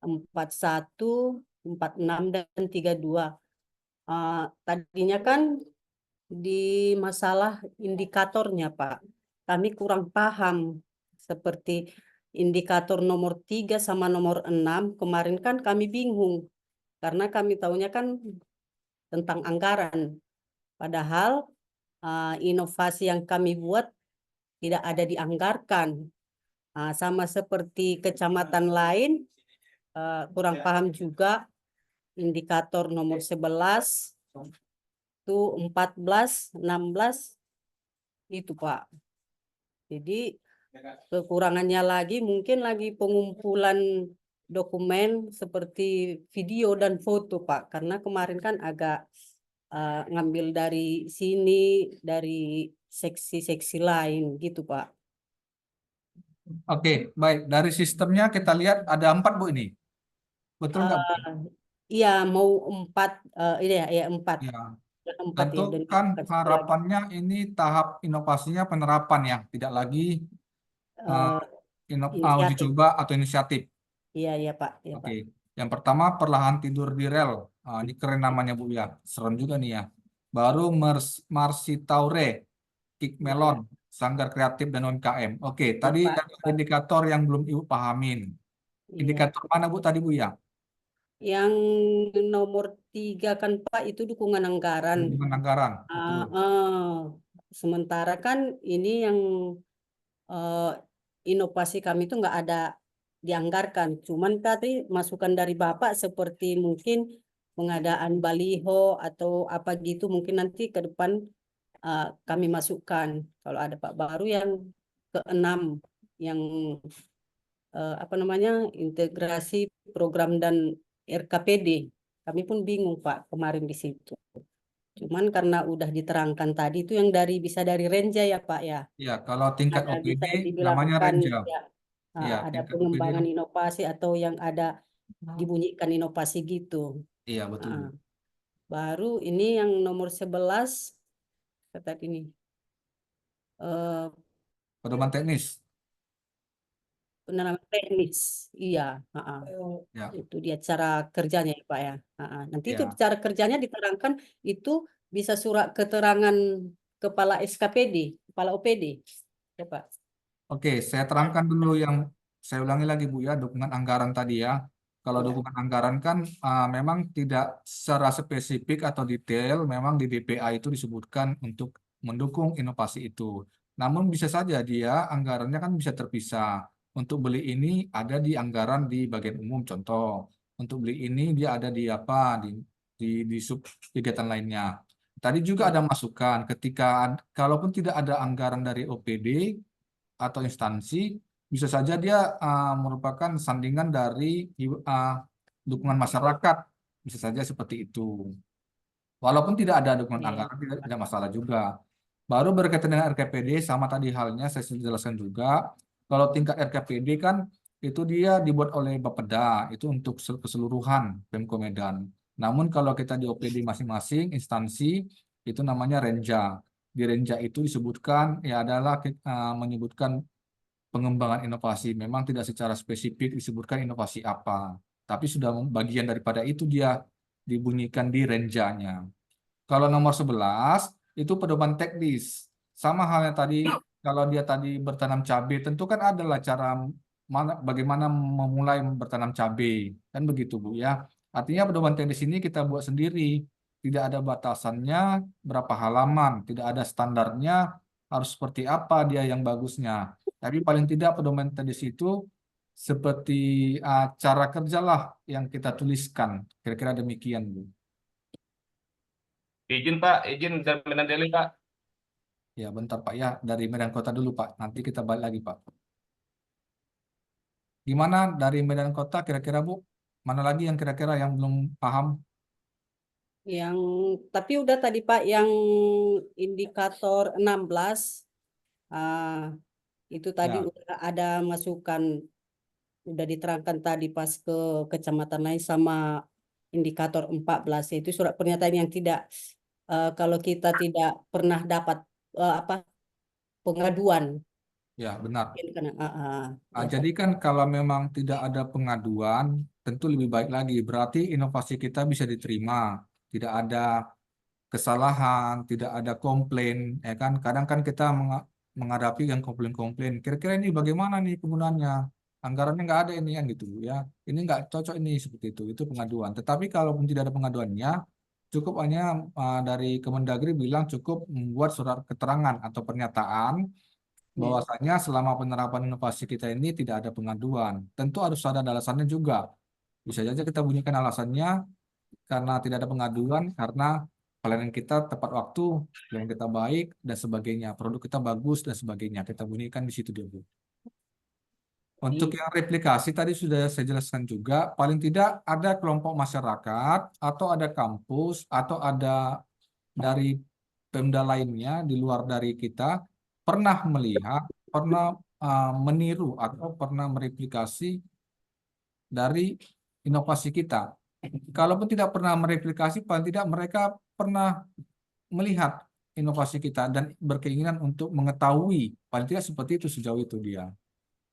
41, 46, dan 32. Tadinya kan di masalah indikatornya, Pak, kami kurang paham seperti indikator nomor 3 sama nomor 6 kemarin kan kami bingung karena kami tahunya kan tentang anggaran. Padahal inovasi yang kami buat tidak ada dianggarkan. Sama seperti kecamatan lain, kurang paham juga indikator nomor 11 itu 14, 16 itu, Pak. Jadi kekurangannya lagi mungkin lagi pengumpulan dokumen seperti video dan foto, Pak. Karena kemarin kan agak ngambil dari sini, dari seksi-seksi lain gitu, Pak. Oke, baik. Dari sistemnya kita lihat ada 4 Bu ini. Betul nggak Bu? Iya, mau 4, ini ya 4. Ya. Ya, 4 Tentu ya, dan kan kasih lagi. harapannya ini tahap inovasinya penerapan ya, tidak lagi Eh, uji inisiatif. coba atau inisiatif. Iya Pak, iya Pak. Oke, yang pertama perlahan tidur di rel. Ini keren namanya Bu ya, serem juga nih ya. Baru Marsi Taure, Kick Iya, Melon, Sanggar Kreatif dan UMKM. Oke, tadi Pak, ada Pak. indikator yang belum Ibu pahamin. Iya. Indikator mana Bu tadi Bu ya? Yang nomor 3 kan Pak itu dukungan anggaran. Dukungan anggaran, Ah, betul. sementara kan ini yang inovasi kami itu nggak ada dianggarkan. Cuman tadi masukan dari Bapak seperti mungkin pengadaan baliho atau apa gitu mungkin nanti ke depan kami masukkan. Kalau ada Pak baru yang keenam yang apa namanya integrasi program dan RKPD. Kami pun bingung Pak kemarin di situ. Cuman karena udah diterangkan tadi itu yang bisa dari Renja ya Pak ya. Ya, kalau tingkat Ada OPD bisa namanya dibilangkan Renja. ya, Ya, ada tingkat OPD. pengembangan inovasi atau yang ada dibunyikan inovasi gitu. Iya, betul. Ah, baru ini yang nomor 11 kata ini Pedoman teknis. penerapan teknis. Iya, Ya, itu dia cara kerjanya ya Pak ya. Nanti itu ya. cara kerjanya diterangkan itu bisa surat keterangan kepala SKPD, kepala OPD. Ya Pak. Oke, saya terangkan dulu yang saya ulangi lagi Bu ya, dukungan anggaran tadi ya. Kalau Ya. dukungan anggaran kan memang tidak secara spesifik atau detail, memang di DPA itu disebutkan untuk mendukung inovasi itu. Namun bisa saja dia anggarannya kan bisa terpisah. Untuk beli ini ada di anggaran di bagian umum, contoh. Untuk beli ini dia ada di apa, di sub kegiatan lainnya. Tadi juga ada masukan ketika kalaupun tidak ada anggaran dari OPD atau instansi, bisa saja dia merupakan sandingan dari dukungan masyarakat, bisa saja seperti itu. Walaupun tidak ada dukungan Iya. anggaran, tidak masalah juga. Baru berkaitan dengan RKPD, sama tadi halnya saya sudah jelaskan juga, kalau tingkat RKPD kan itu dia dibuat oleh Bapeda, itu untuk keseluruhan Pemko Medan. Namun kalau kita di OPD masing-masing instansi, itu namanya Renja. Di Renja itu disebutkan, ya adalah menyebutkan pengembangan inovasi. Memang tidak secara spesifik disebutkan inovasi apa, tapi sudah bagian daripada itu dia dibunyikan di renjanya. Kalau nomor 11 itu pedoman teknis. Sama halnya tadi, kalau dia tadi bertanam cabai, tentu kan adalah cara bagaimana memulai bertanam cabai. Kan begitu Bu ya. Artinya pedoman teknis ini kita buat sendiri. Tidak ada batasannya berapa halaman, tidak ada standarnya harus seperti apa dia yang bagusnya. Tapi paling tidak pedoman teknis itu seperti cara kerjalah yang kita tuliskan. Kira-kira demikian Bu. Izin Pak, izin dari Medan Deli Pak. Ya, bentar Pak ya. Dari Medan Kota dulu Pak. Nanti kita balik lagi Pak. Gimana dari Medan Kota kira-kira Bu? Mana lagi yang kira-kira yang belum paham? Yang tapi udah tadi Pak yang indikator 16 itu tadi Ya, udah ada masukan udah diterangkan tadi pas ke kecamatan lain sama indikator 14 yaitu surat pernyataan yang tidak kalau kita tidak pernah dapat apa pengaduan ya benar. karena ya, Pak. Jadi kan kalau memang tidak ada pengaduan, tentu lebih baik lagi. Berarti inovasi kita bisa diterima. tidak ada kesalahan, tidak ada komplain, ya kan? Kadang kan kita menghadapi yang komplain-komplain. Kira-kira ini bagaimana nih penggunaannya? Anggarannya nggak ada ini kan gitu ya. Ini nggak cocok ini seperti itu. Itu pengaduan. Tetapi kalaupun tidak ada pengaduannya, cukup hanya dari Kemendagri bilang cukup membuat surat keterangan atau pernyataan bahwasanya selama penerapan inovasi kita ini tidak ada pengaduan. Tentu harus ada alasannya juga. Bisa saja kita bunyikan alasannya karena tidak ada pengaduan, karena pelayanan kita tepat waktu, pelayanan kita baik, dan sebagainya. Produk kita bagus, dan sebagainya. Kita bunyikan di situ dia, Bu. Untuk yang replikasi tadi sudah saya jelaskan juga, paling tidak ada kelompok masyarakat, atau ada kampus, atau ada dari Pemda lainnya di luar dari kita, pernah melihat, pernah meniru, atau pernah mereplikasi dari inovasi kita. Kalaupun tidak pernah mereplikasi, paling tidak mereka pernah melihat inovasi kita dan berkeinginan untuk mengetahui, paling tidak seperti itu sejauh itu dia.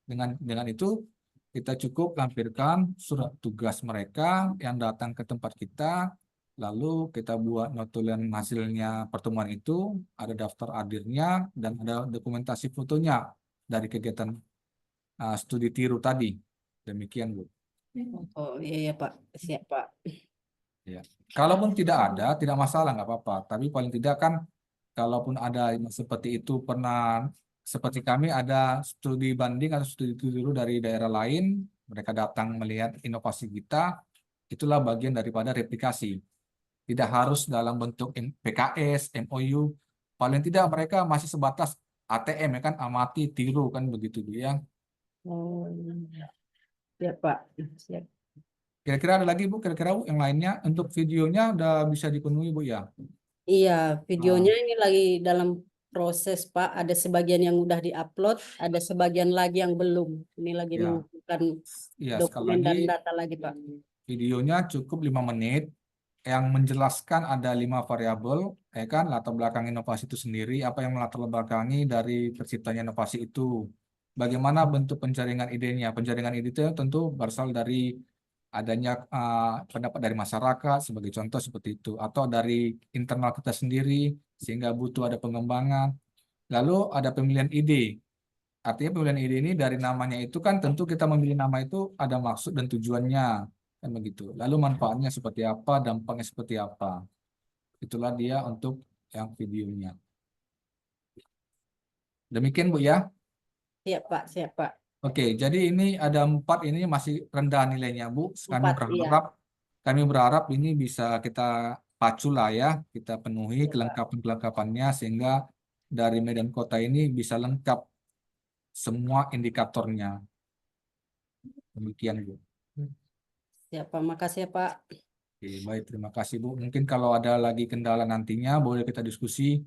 Dengan itu kita cukup lampirkan surat tugas mereka yang datang ke tempat kita, lalu kita buat notulen hasilnya pertemuan itu, ada daftar hadirnya dan ada dokumentasi fotonya dari kegiatan studi tiru tadi. Demikian, Bu. Oh iya ya Pak, siap Pak. Ya. Kalaupun tidak ada, tidak masalah, nggak apa-apa. Tapi paling tidak kan, kalaupun ada yang seperti itu pernah, seperti kami ada studi banding atau studi tiru dari daerah lain, mereka datang melihat inovasi kita, itulah bagian daripada replikasi. Tidak harus dalam bentuk PKS, MOU, paling tidak mereka masih sebatas ATM ya kan, amati, tiru kan begitu dia. Oh, siap Pak, siap. Kira-kira ada lagi Bu, kira-kira Bu, yang lainnya untuk videonya udah bisa dipenuhi Bu ya? Iya, videonya ini lagi dalam proses Pak. Ada sebagian yang udah diupload, ada sebagian lagi yang belum. Ini lagi Ya. mengumpulkan Iya, sekali dokumen dan lagi data lagi Pak. videonya cukup 5 menit yang menjelaskan ada 5 variabel, ya kan, latar belakang inovasi itu sendiri, apa yang melatar belakangi dari terciptanya inovasi itu, bagaimana bentuk penjaringan idenya. Penjaringan ide itu tentu berasal dari adanya pendapat dari masyarakat sebagai contoh seperti itu, atau dari internal kita sendiri sehingga butuh ada pengembangan. Lalu ada pemilihan ide. Artinya pemilihan ide ini dari namanya itu kan tentu kita memilih nama itu ada maksud dan tujuannya kan begitu. Lalu manfaatnya seperti apa, dampaknya seperti apa. Itulah dia untuk yang videonya. Demikian Bu ya. Siap Pak, siap Pak. Oke, jadi ini ada 4 ini masih rendah nilainya Bu. Kami 4, iya. berharap ini bisa kita pacu lah ya, kita penuhi Iya, Pak. kelengkapan-kelengkapannya sehingga dari Medan Kota ini bisa lengkap semua indikatornya. Demikian Bu. Siap Pak, makasih ya Pak. Oke, baik, terima kasih Bu. Mungkin kalau ada lagi kendala nantinya boleh kita diskusi.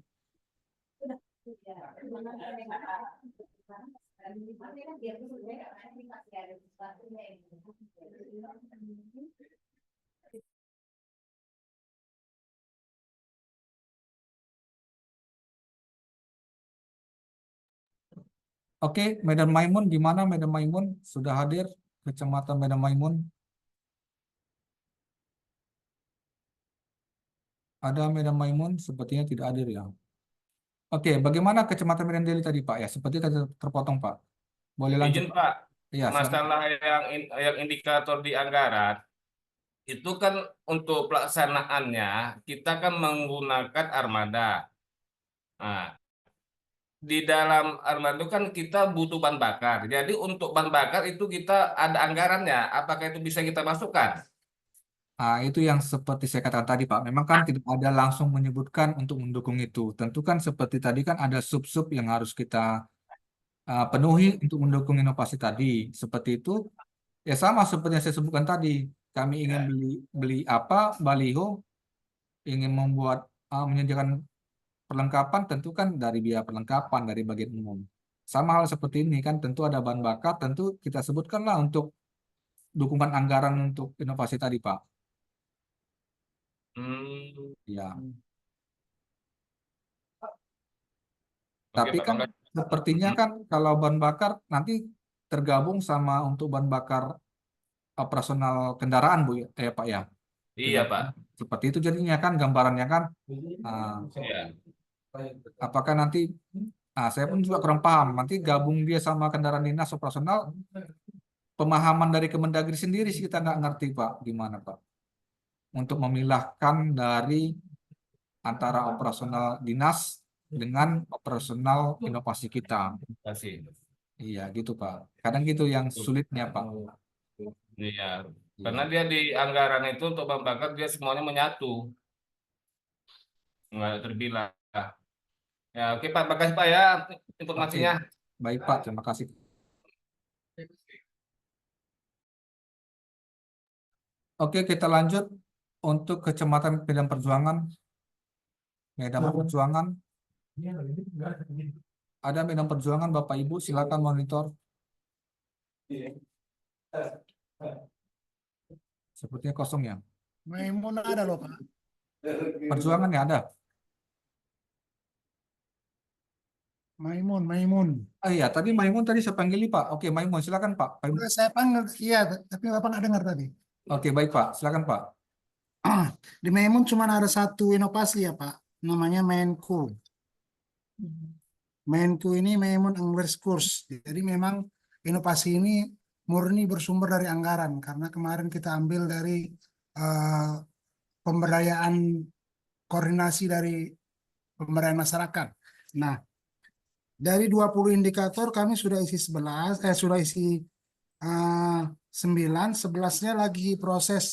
Oke, Medan Maimun gimana Medan Maimun? Sudah hadir Kecamatan Medan Maimun? Ada Medan Maimun? Sepertinya tidak hadir ya. Oke, bagaimana Kecamatan Medan Deli tadi Pak ya? Seperti tadi terpotong Pak. Boleh lanjut Izin Pak? Pak, Iya, silakan. masalah yang indikator di anggaran itu kan untuk pelaksanaannya kita kan menggunakan armada. Nah, di dalam armada itu kan kita butuh bahan bakar. Jadi untuk bahan bakar itu kita ada anggarannya. Apakah itu bisa kita masukkan? Itu yang seperti saya katakan tadi Pak. Memang kan tidak ada langsung menyebutkan untuk mendukung itu. Tentu kan seperti tadi kan ada sub-sub yang harus kita penuhi untuk mendukung inovasi tadi. Seperti itu. Ya sama seperti yang saya sebutkan tadi. Kami ingin beli apa, baliho, ingin membuat menyediakan perlengkapan, tentu kan dari biaya perlengkapan dari bagian umum. Sama hal seperti ini kan, tentu ada bahan bakar, tentu kita sebutkanlah untuk dukungan anggaran untuk inovasi tadi, Pak. Hmm, Ya. oke Tapi Pak, kan makasih. sepertinya kan kalau bahan bakar nanti tergabung sama untuk bahan bakar operasional kendaraan, Bu, Pak ya. Iya, Pak. Seperti itu jadinya kan gambarannya kan. Nah, Iya. apakah nanti, saya pun juga kurang paham. Nanti gabung dia sama kendaraan dinas operasional, pemahaman dari Kemendagri sendiri sih kita nggak ngerti Pak, gimana Pak, untuk memilahkan dari antara operasional dinas dengan operasional inovasi kita. Kasih. Iya gitu Pak. Kadang gitu yang sulitnya Pak. Iya. Karena Iya. dia di anggaran itu untuk bahan bakar dia semuanya menyatu. Nggak terbilah. Ya, oke Pak. Makasih Pak ya Oke, informasinya. baik Pak. Terima kasih. Oke, kita lanjut untuk Kecamatan Medan Perjuangan. Medan Perjuangan. Ada Medan Perjuangan, Bapak Ibu, silakan monitor. Sepertinya kosong ya. Maimun ada loh Pak. Perjuangan ya ada. Maimun. Iya, tadi Maimun tadi saya panggil Pak. Oke, Maimun, silakan Pak. Udah saya panggil, iya, tapi Bapak nggak dengar tadi. Oke, baik Pak. Silakan Pak. Di Maimun cuma ada satu inovasi ya Pak, namanya Menku. Menku ini Maimun English Course. Jadi memang inovasi ini murni bersumber dari anggaran, karena kemarin kita ambil dari pemberdayaan koordinasi dari pemberdayaan masyarakat. Nah, dari 20 indikator kami sudah isi 9, 11-nya lagi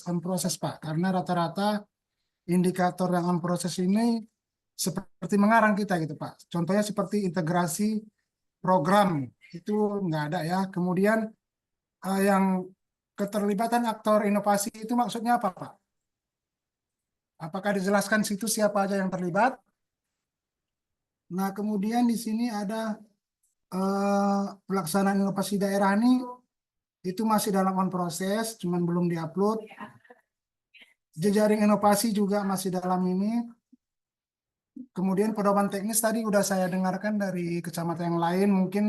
on proses Pak. Karena rata-rata indikator yang on proses ini seperti mengarang kita gitu Pak. Contohnya seperti integrasi program itu nggak ada ya. Kemudian yang keterlibatan aktor inovasi itu maksudnya apa Pak? Apakah dijelaskan situ siapa aja yang terlibat? Nah, kemudian di sini ada pelaksanaan inovasi daerah ini itu masih dalam on proses, cuman belum diupload. Jejaring inovasi juga masih dalam ini. Kemudian pedoman teknis tadi udah saya dengarkan dari kecamatan yang lain. Mungkin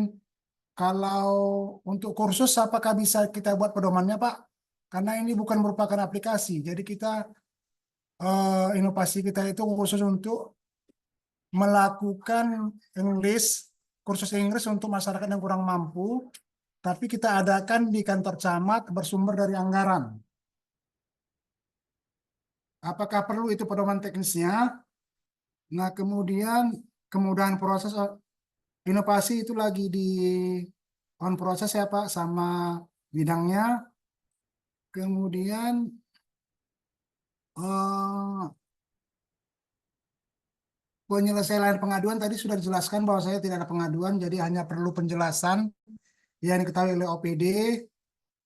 kalau untuk kursus apakah bisa kita buat pedomannya Pak? Karena ini bukan merupakan aplikasi. Jadi kita inovasi kita itu khusus untuk melakukan kursus Inggris untuk masyarakat yang kurang mampu, tapi kita adakan di kantor camat bersumber dari anggaran. Apakah perlu itu pedoman teknisnya? Nah, kemudian kemudahan proses inovasi itu lagi di on proses ya Pak sama bidangnya. Kemudian penyelesaian pengaduan tadi sudah dijelaskan bahwa saya tidak ada pengaduan, jadi hanya perlu penjelasan yang diketahui oleh OPD.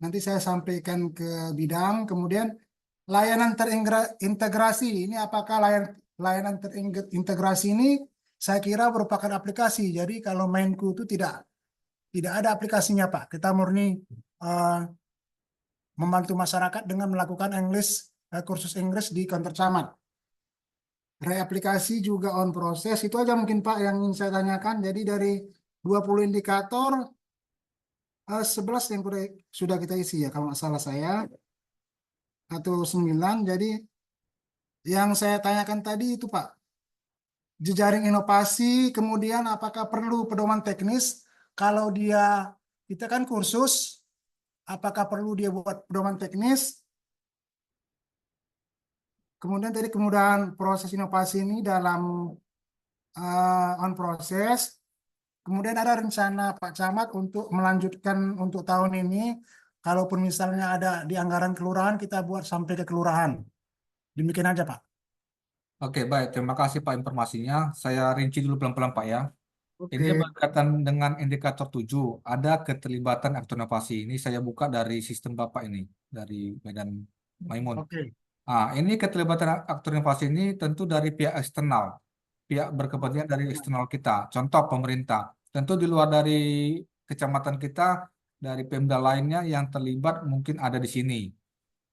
Nanti saya sampaikan ke bidang. Kemudian layanan terintegrasi ini apakah layanan terintegrasi ini saya kira merupakan aplikasi. Jadi kalau Menku itu tidak ada aplikasinya Pak. Kita murni membantu masyarakat dengan melakukan kursus Inggris di kantor camat. Reaplikasi juga on proses. Itu aja mungkin Pak yang ingin saya tanyakan. Jadi dari 20 indikator 11 yang sudah kita isi ya kalau nggak salah saya, atau 9. Jadi yang saya tanyakan tadi itu Pak, jejaring inovasi, kemudian apakah perlu pedoman teknis? Kalau kita kan kursus, apakah perlu dia buat pedoman teknis? Kemudian tadi kemudahan proses inovasi ini dalam on proses. Kemudian ada rencana Pak Camat untuk melanjutkan untuk tahun ini, kalaupun misalnya ada di anggaran kelurahan, kita buat sampai ke kelurahan. Demikian aja Pak. Oke, baik. Terima kasih Pak informasinya. Saya rinci dulu pelan-pelan Pak ya. Oke. Ini berkaitan dengan indikator 7. Ada keterlibatan aktor inovasi. Ini saya buka dari sistem Bapak ini, dari Medan Maimun. Oke. Ini keterlibatan aktor inovasi ini tentu dari pihak eksternal. Pihak berkepentingan dari eksternal kita. Contoh pemerintah. Tentu di luar dari kecamatan kita, dari Pemda lainnya yang terlibat mungkin ada di sini.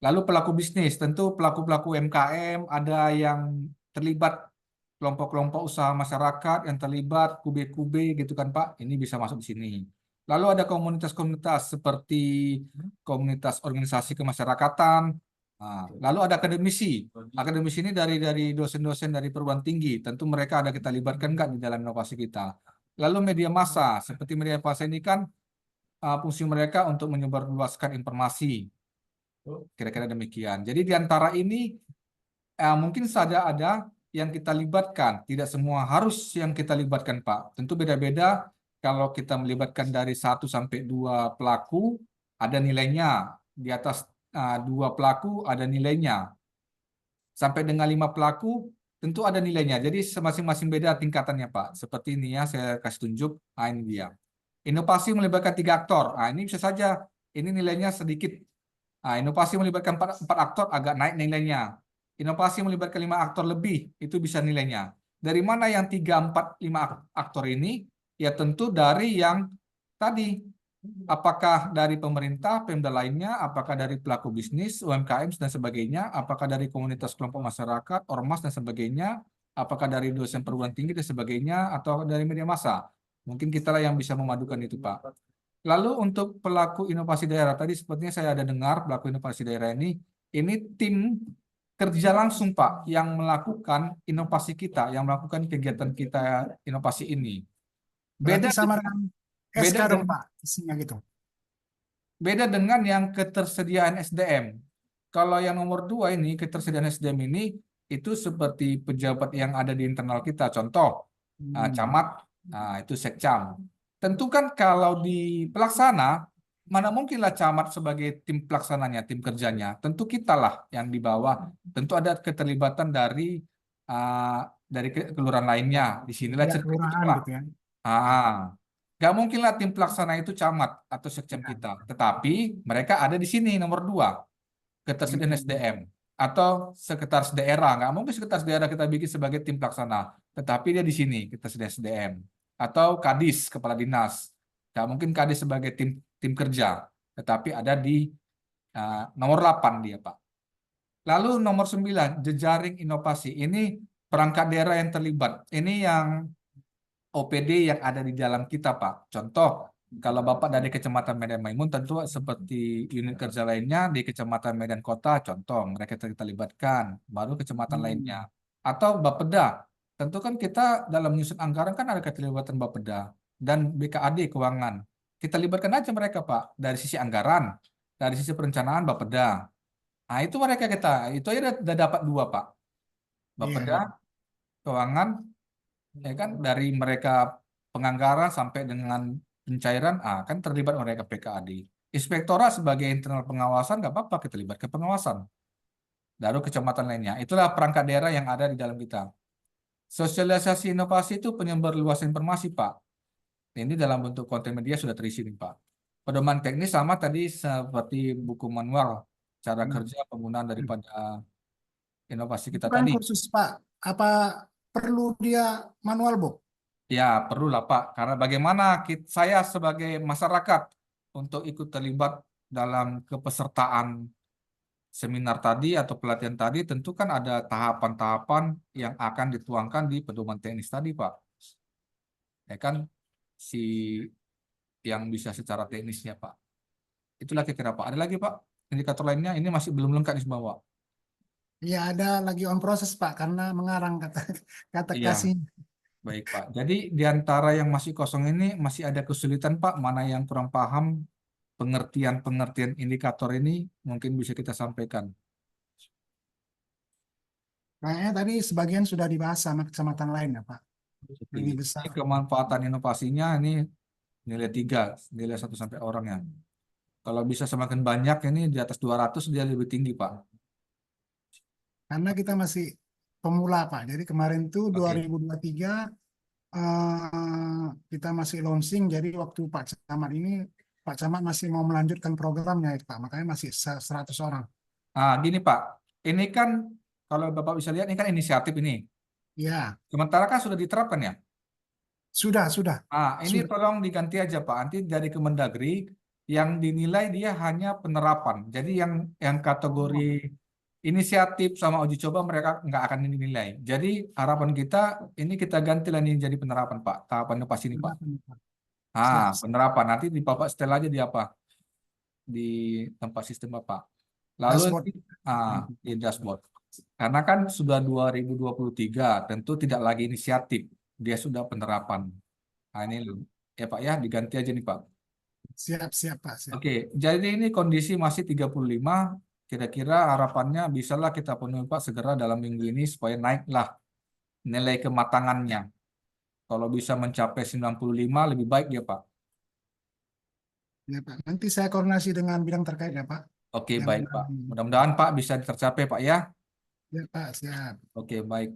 Lalu pelaku bisnis, tentu pelaku-pelaku UMKM ada yang terlibat, kelompok-kelompok usaha masyarakat yang terlibat, kube-kube gitu kan Pak, ini bisa masuk di sini. Lalu ada komunitas-komunitas seperti komunitas organisasi kemasyarakatan, Nah, lalu ada akademisi. Akademisi ini dari dosen-dosen dari perguruan tinggi. Tentu mereka ada kita libatkan nggak di dalam inovasi kita. Lalu media massa. Seperti media massa ini kan fungsi mereka untuk menyebarluaskan informasi. Kira-kira demikian. Jadi di antara ini mungkin saja ada yang kita libatkan. Tidak semua harus yang kita libatkan, Pak. Tentu beda-beda. Kalau kita melibatkan dari 1 sampai 2 pelaku, ada nilainya. Di atas 2 pelaku ada nilainya. Sampai dengan 5 pelaku tentu ada nilainya. Jadi masing-masing beda tingkatannya, Pak. Seperti ini ya, saya kasih tunjuk. Ini dia. Inovasi melibatkan 3 aktor. Ini bisa saja. Ini nilainya sedikit. Inovasi melibatkan 4 aktor agak naik nilainya. Inovasi melibatkan 5 aktor lebih, itu bisa nilainya. Dari mana yang 3, 4, 5 aktor ini? Ya tentu dari yang tadi. Apakah dari pemerintah, Pemda lainnya, apakah dari pelaku bisnis, UMKM, dan sebagainya, apakah dari komunitas kelompok masyarakat, ormas, dan sebagainya, apakah dari dosen perguruan tinggi, dan sebagainya, atau dari media massa. Mungkin kita lah yang bisa memadukan itu, Pak. Lalu untuk pelaku inovasi daerah, tadi sepertinya saya ada dengar pelaku inovasi daerah ini tim kerja langsung Pak yang melakukan inovasi kita, yang melakukan kegiatan kita inovasi ini. Berarti Beda sama dengan, dengan SK beda dong dengan, Pak, isinya gitu. beda dengan yang ketersediaan SDM. Kalau yang nomor 2 ini, ketersediaan SDM ini, itu seperti pejabat yang ada di internal kita. Contoh, camat, itu sekcam. Tentu kan kalau di pelaksana, mana mungkinlah camat sebagai tim pelaksananya, tim kerjanya. Tentu kita lah yang di bawah. Tentu ada keterlibatan dari kelurahan lainnya. Di sinilah Ya, cerita kelurahan Pak. gitu ya. Gak mungkinlah tim pelaksana itu camat atau sekcam kita. Tetapi mereka ada di sini nomor 2, ketersediaan SDM atau sekretaris daerah. Nggak mungkin sekretaris daerah kita bikin sebagai tim pelaksana, tetapi dia di sini ketersediaan SDM atau kadis kepala dinas. Nggak mungkin kadis sebagai tim kerja, tetapi ada di nomor 8 dia Pak. Lalu nomor 9 jejaring inovasi. Ini perangkat daerah yang terlibat. Ini yang OPD yang ada di dalam kita, Pak. Contoh, kalau Bapak dari Kecamatan Medan Maimun, tentu seperti unit kerja lainnya di Kecamatan Medan Kota, contoh, mereka kita libatkan, baru kecamatan lainnya. Atau Bapeda, tentu kan kita dalam menyusun anggaran kan ada keterlibatan Bapeda dan BKAD keuangan. Kita libatkan aja mereka, Pak, dari sisi anggaran, dari sisi perencanaan Bapeda. Itu mereka itu aja udah dapat 2, Pak. Bapeda, keuangan, ya kan dari mereka penganggaran sampai dengan pencairan kan terlibat mereka PKAD. Inspektorat sebagai internal pengawasan nggak apa-apa kita libatkan pengawasan. Lalu kecamatan lainnya. Itulah perangkat daerah yang ada di dalam kita. Sosialisasi inovasi itu penyebar luas informasi, Pak. Ini dalam bentuk konten media sudah terisi nih, Pak. Pedoman teknis sama tadi seperti buku manual cara kerja penggunaan daripada inovasi kita Bukan tadi. khusus Pak, apa perlu dia manual Bu? Ya, perlulah Pak. Karena bagaimana saya sebagai masyarakat untuk ikut terlibat dalam kepesertaan seminar tadi atau pelatihan tadi, tentu kan ada tahapan-tahapan yang akan dituangkan di pedoman teknis tadi, Pak. Ya kan, si yang bisa secara teknisnya, Pak. Itulah kira-kira, Pak. Ada lagi, Pak? Indikator lainnya, ini masih belum lengkap di bawah. Ya ada lagi on proses Pak, karena mengarang kata Iya. kasih. Baik, Pak. Jadi di antara yang masih kosong ini masih ada kesulitan, Pak. Mana yang kurang paham pengertian indikator ini mungkin bisa kita sampaikan. Kayaknya tadi sebagian sudah dibahas sama kecamatan lain ya Pak. Lebih besar. Ini kemanfaatan inovasinya ini nilai 3, nilai 1 sampai orang ya. Kalau bisa semakin banyak ini di atas 200 dia lebih tinggi, Pak. Karena kita masih pemula Pak. Jadi kemarin tuh Oke. 2023 kita masih launching. Jadi waktu Pak Camat masih mau melanjutkan programnya Pak. Makanya masih 100 orang. Gini Pak, ini kan kalau Bapak bisa lihat ini kan inisiatif ini. Ya, Sementara kan sudah diterapkan ya. sudah. Ini Sudah. tolong diganti aja Pak. Nanti dari Kemendagri yang dinilai dia hanya penerapan. Jadi yang kategori inisiatif sama uji coba mereka nggak akan dinilai. Jadi harapan kita ini kita ganti lah ini jadi penerapan Pak. Tahapan inovasi ini Pak. Siap. Penerapan nanti di Bapak setel aja di apa? Di tempat sistem Bapak. Lalu Dashboard. di dashboard. Karena kan sudah 2023, tentu tidak lagi inisiatif, dia sudah penerapan. Nah, ini ya Pak ya, diganti aja nih Pak. Siap Pak. Siap. Oke, jadi ini kondisi masih 35, kira-kira harapannya bisalah kita penuhi Pak segera dalam minggu ini supaya naiklah nilai kematangannya. Kalau bisa mencapai 95 lebih baik ya Pak. Ya Pak. Nanti saya koordinasi dengan bidang terkait ya Pak. Oke, Yang baik Pak. Mudah-mudahan Pak bisa tercapai Pak ya. Ya Pak, siap. Oke, baik.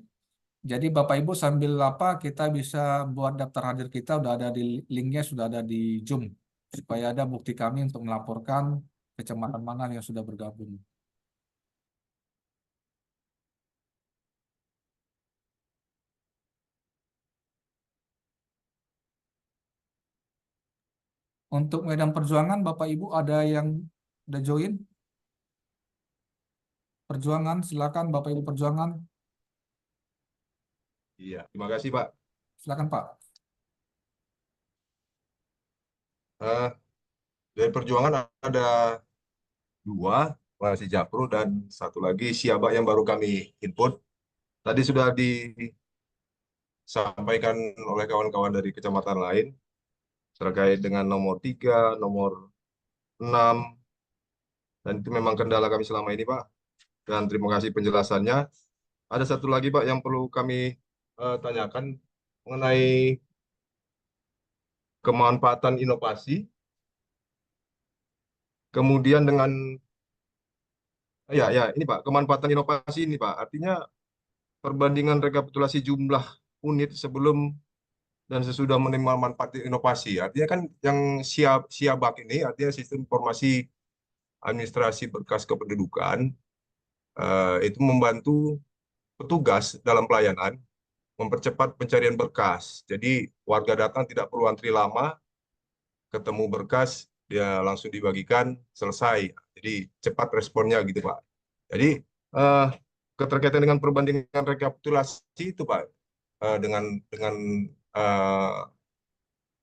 Jadi Bapak Ibu sambil apa kita bisa buat daftar hadir kita udah ada di linknya, sudah ada di Zoom supaya ada bukti kami untuk melaporkan kecamatan mana yang sudah bergabung. Untuk Medan Perjuangan Bapak Ibu ada yang udah join? Perjuangan, silakan Bapak Ibu Perjuangan, Iya, terima kasih Pak. silakan Pak. Eh, dari perjuangan ada 2, masih Japro dan satu lagi Siabak yang baru kami input. Tadi sudah disampaikan oleh kawan-kawan dari kecamatan lain terkait dengan nomor 3, nomor 6, dan itu memang kendala kami selama ini Pak. Dan terima kasih penjelasannya. Ada satu lagi Pak yang perlu kami tanyakan mengenai kemanfaatan inovasi. Kemudian dengan ya ini Pak, kemanfaatan inovasi ini Pak. Artinya perbandingan rekapitulasi jumlah unit sebelum dan sesudah menerima manfaat inovasi. Artinya kan yang Siabak ini artinya sistem informasi administrasi berkas kependudukan itu membantu petugas dalam pelayanan mempercepat pencarian berkas. Jadi warga datang tidak perlu antri lama, ketemu berkas dia langsung dibagikan, selesai. Jadi cepat responnya gitu Pak. Jadi keterkaitan dengan perbandingan rekapitulasi itu Pak dengan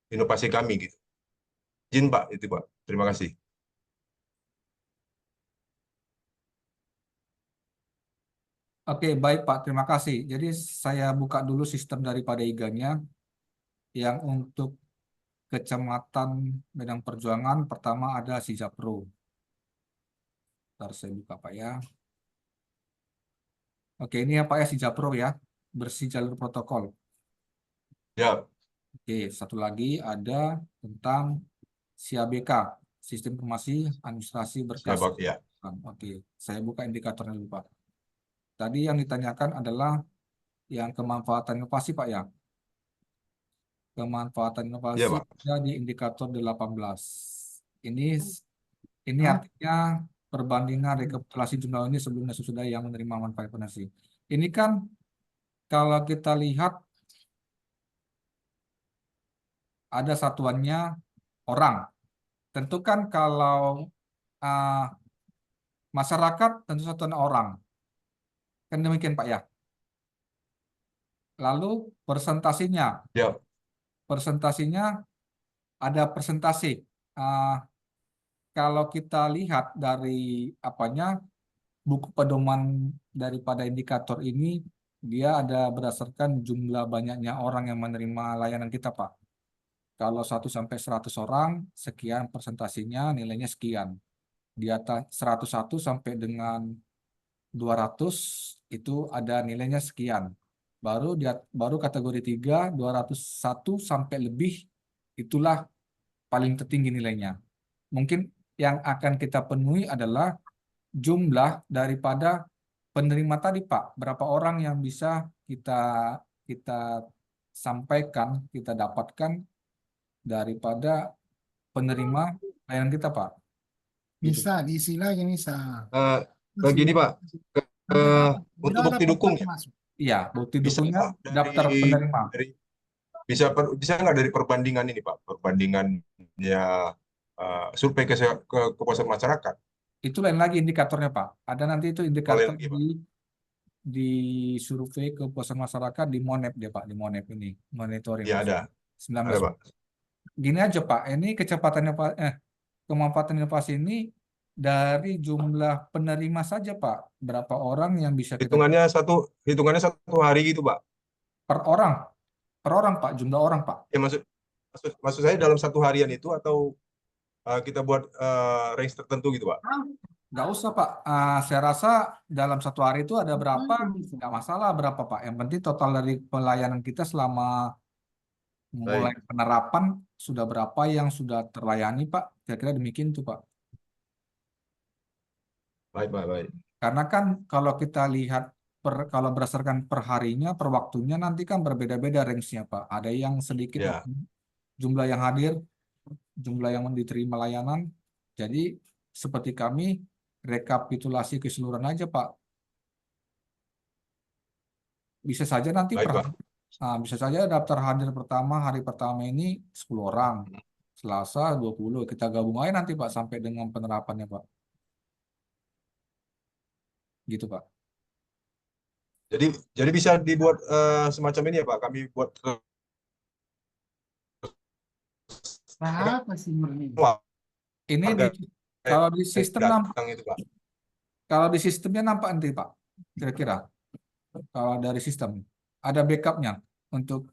inovasi kami gitu. Izin Pak itu Pak. Terima kasih. Oke, baik Pak, terima kasih. Jadi saya buka dulu sistem daripada IGA-nya yang untuk Kecamatan Medan Perjuangan pertama ada Sijapro. Ntar saya buka Pak ya. Oke, ini ya Pak ya Sijapro ya, bersih jalur protokol. Ya, Oke, satu lagi ada tentang SIABK, Sistem Informasi Administrasi Berkas. Siabak ya. Oke, saya buka indikatornya dulu Pak. Tadi yang ditanyakan adalah yang kemanfaatan inovasi Pak ya. Kemanfaatan inovasi Iya, Pak. ada di indikator 18. Ini artinya perbandingan rekapitulasi jumlah ini sebelumnya sesudah yang menerima manfaat inovasi. Ini kan kalau kita lihat ada satuannya orang. Tentu kan kalau masyarakat tentu satuan orang. Kan demikian Pak ya. Lalu persentasinya. Ya. Persentasinya ada persentase. Kalau kita lihat dari buku pedoman daripada indikator ini, dia ada berdasarkan jumlah banyaknya orang yang menerima layanan kita Pak. Kalau 1 sampai 100 orang, sekian persentasinya, nilainya sekian. Di atas 101 sampai dengan 200 itu ada nilainya sekian. Baru kategori 3, 201 sampai lebih, itulah paling tertinggi nilainya. Mungkin yang akan kita penuhi adalah jumlah daripada penerima tadi Pak. Berapa orang yang bisa kita sampaikan, kita dapatkan daripada penerima layanan kita Pak. Gitu. Bisa, diisi lagi bisa. Begini Pak, untuk bukti dukung ya? Iya, bukti Bisa dukungnya Pak, daftar penerima. Bisa nggak dari perbandingan ini Pak, perbandingannya survei kepuasan masyarakat? Itu lain lagi indikatornya Pak. Ada nanti itu indikator Lain lagi, Pak. di survei kepuasan masyarakat di Monep dia Pak, di Monep ini monitoring. Ya ada 19. Pak. Gini aja Pak, ini kemanfaatan inovasi ini dari jumlah penerima saja, Pak. Berapa orang yang bisa kita Hitungannya satu hari gitu, Pak. per orang? Per orang, Pak. Jumlah orang, Pak. Ya maksud saya dalam satu harian itu atau kita buat range tertentu gitu, Pak. Nggak usah, Pak. Saya rasa dalam satu hari itu ada berapa, nggak masalah berapa, Pak. Yang penting total dari pelayanan kita selama mulai Baik, penerapan sudah berapa yang sudah terlayani, Pak. Kira-kira demikian tuh, Pak. baik, Pak, baik. Karena kan kalau kita lihat kalau berdasarkan per harinya, per waktunya nanti kan berbeda-beda range-nya, Pak. Ada yang sedikit Ya, jumlah yang hadir, jumlah yang diterima layanan. Jadi seperti kami rekapitulasi keseluruhan aja, Pak. Bisa saja nanti baik, Pak. bisa saja daftar hadir pertama hari pertama ini 10 orang. Selasa 20 kita gabung aja nanti, Pak, sampai dengan penerapannya, Pak. Gitu, Pak. Jadi bisa dibuat semacam ini ya, Pak. Kami buat Apa sih murni? Ini harga kalau di sistem datang itu, Pak. kalau di sistemnya nampak nanti, Pak. Kira-kira kalau dari sistem ada backupnya untuk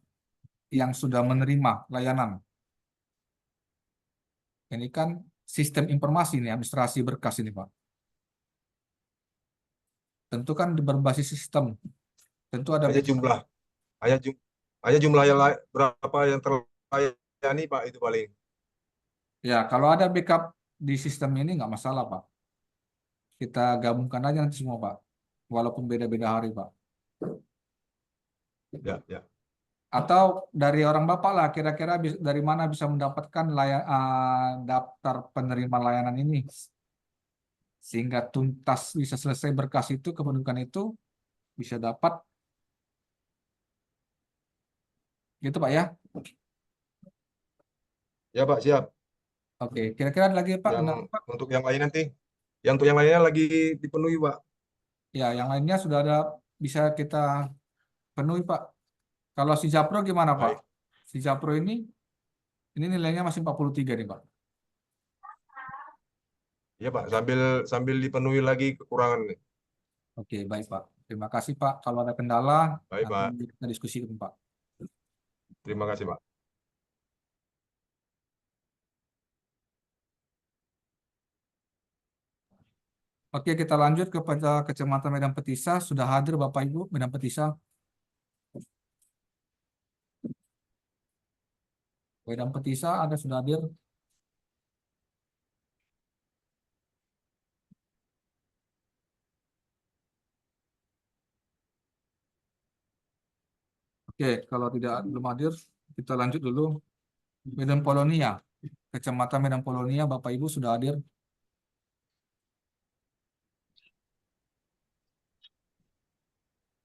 yang sudah menerima layanan. Ini kan sistem informasi nih, administrasi berkas ini, Pak. Tentu kan berbasis sistem. Tentu ada Hanya backup. jumlah, hanya jumlah yang berapa yang terlayani, Pak, itu paling. Ya, kalau ada backup di sistem ini nggak masalah, Pak. Kita gabungkan aja nanti semua, Pak. Walaupun beda-beda hari, Pak. Ya, ya. Atau dari orang Bapak lah, kira-kira dari mana bisa mendapatkan daftar penerima layanan ini. Sehingga tuntas bisa selesai berkas itu, kependudukan itu bisa dapat. Gitu, Pak, ya. Ya, Pak, siap. Oke, kira-kira ada lagi, Pak? Yang Benar, Pak? untuk yang lain nanti, untuk yang lainnya lagi dipenuhi, Pak. Ya, yang lainnya sudah ada bisa kita penuhi, Pak. Kalau si Japro gimana, Pak? Baik. Si Japro ini nilainya masih 43 nih, Pak. Ya, Pak, sambil dipenuhi lagi kekurangan. Oke, baik, Pak. Terima kasih, Pak. Kalau ada kendala, Baik, Pak. nanti kita diskusikan, Pak. Terima kasih, Pak. Oke, kita lanjut kepada Kecamatan Medan Petisa. Sudah hadir Bapak Ibu Medan Petisa. Medan Petisa ada sudah hadir. Oke, kalau tidak belum hadir, kita lanjut dulu. Medan Polonia. Kecamatan Medan Polonia, Bapak Ibu sudah hadir.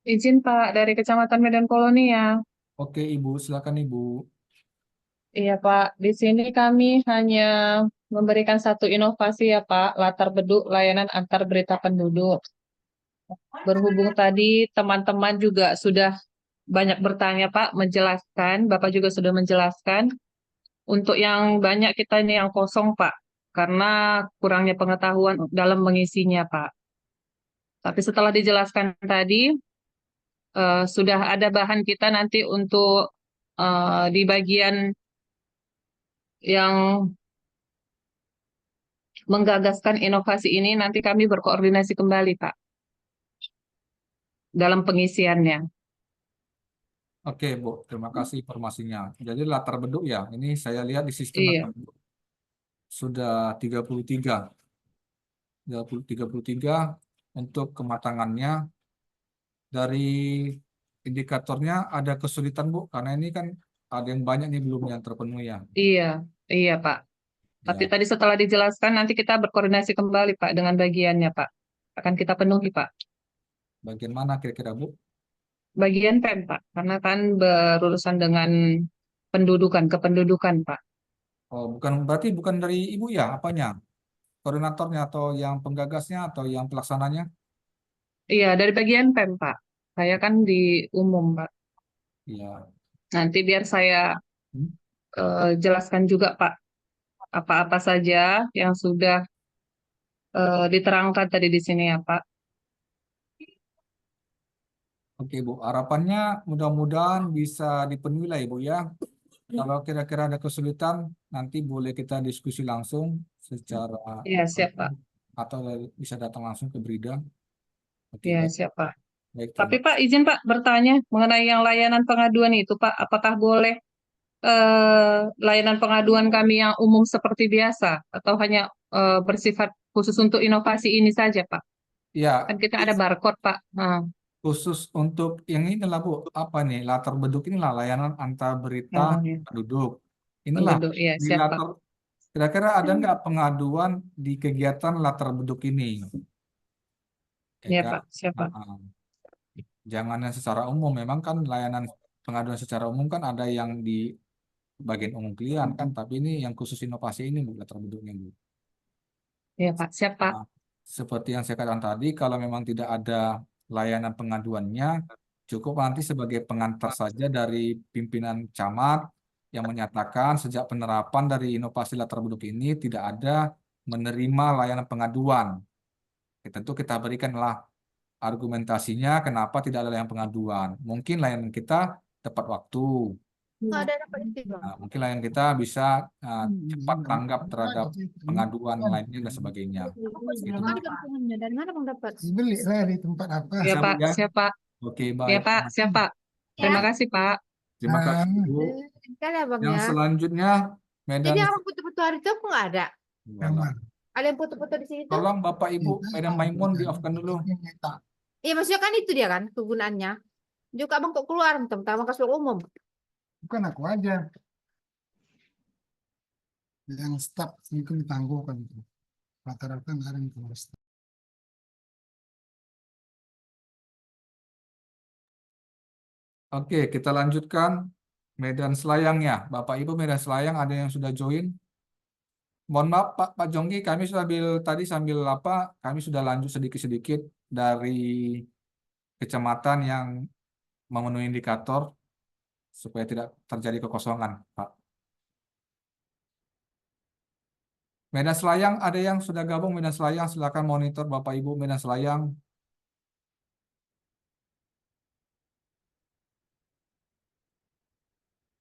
Izin Pak, dari Kecamatan Medan Kolonia. Oke, Ibu, silakan Ibu. Iya Pak, di sini kami hanya memberikan satu inovasi ya Pak, latar beduk layanan antar berita penduduk. Berhubung tadi teman-teman juga sudah banyak bertanya Pak, menjelaskan, Bapak juga sudah menjelaskan. Untuk yang banyak kita ini yang kosong Pak, karena kurangnya pengetahuan dalam mengisinya Pak. Tapi setelah dijelaskan tadi, sudah ada bahan kita nanti untuk di bagian yang menggagaskan inovasi ini, nanti kami berkoordinasi kembali Pak dalam pengisiannya. Oke, Bu. Terima kasih informasinya. Jadi latar beduk ya. Ini saya lihat di sistem Iya, latar beduk. Sudah 33. 33 untuk kematangannya. Dari indikatornya ada kesulitan, Bu. Karena ini kan ada yang banyak nih belum yang terpenuhi ya. iya, iya Pak. Tapi Ya. tadi setelah dijelaskan, nanti kita berkoordinasi kembali Pak dengan bagiannya Pak. Akan kita penuhi Pak. Bagian mana kira-kira, Bu? Bagian PEM Pak, karena kan berurusan dengan pendudukan, kependudukan Pak. Oh, berarti bukan dari Ibu ya, apanya? Koordinatornya atau yang penggagasnya atau yang pelaksananya? Iya, dari bagian PEM Pak. Saya kan di umum Pak. Iya. Nanti biar saya Hmm? jelaskan juga Pak, apa-apa saja yang sudah diterangkan tadi di sini ya Pak. Oke Bu, harapannya mudah-mudahan bisa dipenuhi lah Ibu ya. Kalau kira-kira ada kesulitan, nanti boleh kita diskusi langsung secara Iya siap Pak. atau bisa datang langsung ke Brida. Oke, Iya baik, siap Pak. baik, Tapi terima Pak izin Pak bertanya mengenai yang layanan pengaduan itu Pak, apakah boleh layanan pengaduan kami yang umum seperti biasa atau hanya bersifat khusus untuk inovasi ini saja Pak? Kan Ya, kita ada barcode Pak. Nah, khusus untuk yang ini lah Bu, apa nih latar beduk inilah layanan antar berita ya. penduduk. Inilah Penduduk, ya di siap Pak. latar kira-kira ada nggak pengaduan di kegiatan latar beduk ini? Ya Ya kan? Pak, siap Pak. Nah, jangan yang secara umum. Memang kan layanan pengaduan secara umum kan ada yang di bagian umum klien kan, tapi ini yang khusus inovasi ini Bu, latar beduknya Bu. Ya Pak, siap Pak. Nah, seperti yang saya katakan tadi, kalau memang tidak ada layanan pengaduannya, cukup nanti sebagai pengantar saja dari pimpinan camat yang menyatakan sejak penerapan dari inovasi latar beduk ini tidak ada menerima layanan pengaduan. Ya, tentu kita berikanlah argumentasinya kenapa tidak ada layanan pengaduan. Mungkin layanan kita tepat waktu. Nggak ada dapat itu Bang. Nah, mungkin layanan kita bisa cepat tanggap terhadap pengaduan lainnya dan sebagainya. Gitu. Kan gantungannya dari mana Bang dapat? Dibeli lah di tempat apa? Ya Bisa, Bu, Pak, ya? siap Pak. Oke, Ya baik. Pak, siap Pak. Terima kasih Pak. Terima kasih, Bu. Kali ya Bang Yang ya. selanjutnya, Medan. Jadi orang foto-foto hari itu aku nggak ada. Gambar. Ada yang foto-foto di sini tuh? Tolong Bapak Ibu Medan Maimun di-off-kan dulu. Iya maksudnya kan itu dia kan kegunaannya. Juga Bang kok keluar tentang kasur umum. Bukan aku aja. Yang staf itu ditangguhkan itu. Rata-rata nggak ada yang keluar staf. Oke, kita lanjutkan Medan Selayang ya. Bapak Ibu Medan Selayang ada yang sudah join? Mohon maaf Pak Jonggi, kami sudah tadi sambil apa? Kami sudah lanjut sedikit-sedikit dari kecamatan yang memenuhi indikator supaya tidak terjadi kekosongan, Pak. Medan Selayang ada yang sudah gabung Medan Selayang, silakan monitor Bapak Ibu Medan Selayang.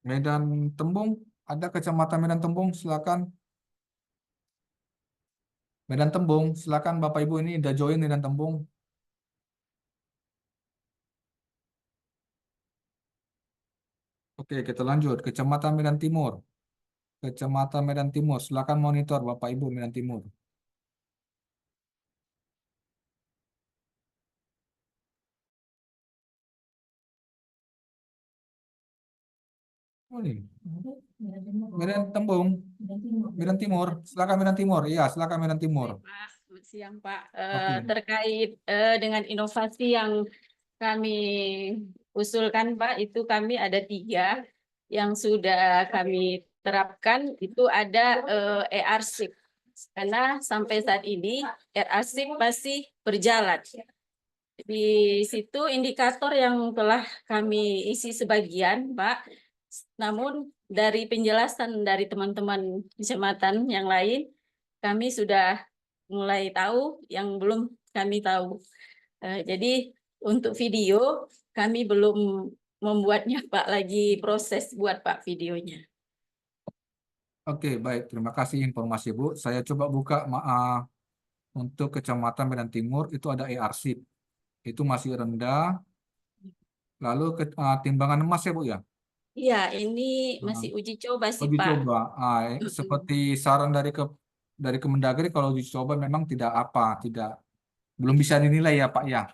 Medan Tembung, ada kecamatan Medan Tembung, silakan. Medan Tembung, silakan Bapak Ibu ini udah join Medan Tembung. Oke, kita lanjut. Kecamatan Medan Timur. Kecamatan Medan Timur, silakan monitor Bapak Ibu Medan Timur. Oh, ini. Medan Tembung, Medan Timur, silakan Medan Timur. Iya, silakan Medan Timur. Pak, selamat siang Pak. Oke. Terkait dengan inovasi yang kami usulkan Pak, itu kami ada 3 yang sudah kami terapkan, itu ada e-arsip. Karena sampai saat ini e-arsip masih berjalan. Di situ indikator yang telah kami isi sebagian Pak, namun dari penjelasan dari teman-teman kecamatan yang lain, kami sudah mulai tahu yang belum kami tahu. Jadi untuk video kami belum membuatnya Pak, lagi proses buat Pak videonya. Oke, baik. Terima kasih informasi Bu. Saya coba buka untuk Kecamatan Medan Timur itu ada e-arsip. Itu masih rendah. Lalu timbangan emas ya Bu ya? Iya, ini masih uji coba sih Uji Pak. coba. Seperti saran dari Kemendagri kalau uji coba memang belum bisa dinilai ya Pak ya.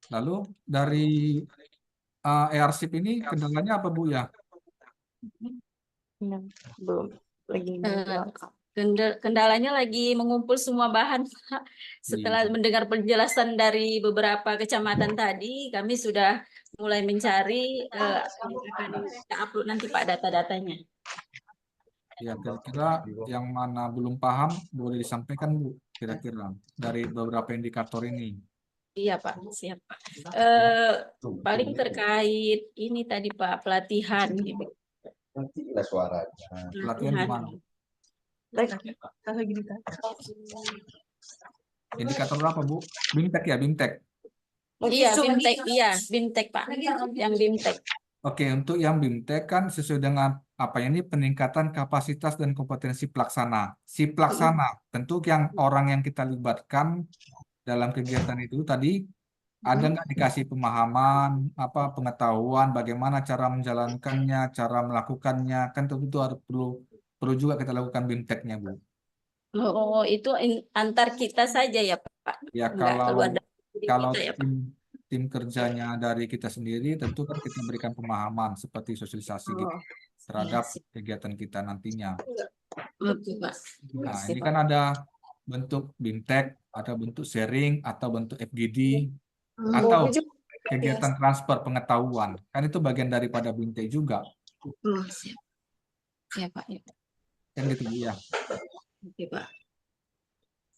Lalu dari e-arsip ini kendalanya apa Bu ya? Belum lagi. Kendalanya lagi mengumpul semua bahan, Pak. Setelah mendengar penjelasan dari beberapa kecamatan tadi, kami sudah mulai mencari, akan kita upload nanti Pak data-datanya. Ya, kira-kira yang mana belum paham boleh disampaikan Bu, kira-kira dari beberapa indikator ini. Iya Pak, siap Pak. Paling terkait ini tadi Pak, pelatihan gitu. Nantilah suaranya. Pelatihan di mana? Indikator apa, Bu? BIMTEK ya, BIMTEK. Iya, BIMTEK, iya, BIMTEK Pak, yang BIMTEK. Oke, untuk yang BIMTEK kan sesuai dengan apa ini peningkatan kapasitas dan kompetensi pelaksana. Si pelaksana, tentu yang orang yang kita libatkan dalam kegiatan itu tadi ada nggak dikasih pemahaman, apa pengetahuan, bagaimana cara menjalankannya, cara melakukannya, kan tentu harus perlu juga kita lakukan BIMTEK-nya, Bu. Oh, itu antar kita saja ya Pak, Ya nggak keluar dari diri kalau kita ya Pak. tim kerjanya dari kita sendiri, tentu kan kita berikan pemahaman seperti sosialisasi gitu Oh, terhadap iya, kegiatan kita nantinya. oke Pak. Nah, ini kan ada bentuk BIMTEK, ada bentuk sharing, atau bentuk FGD, atau kegiatan transfer pengetahuan. Kan itu bagian daripada BIMTEK juga. Oh, siap. Ya Pak, ya. Kan gitu, Bu, ya. Oke Pak.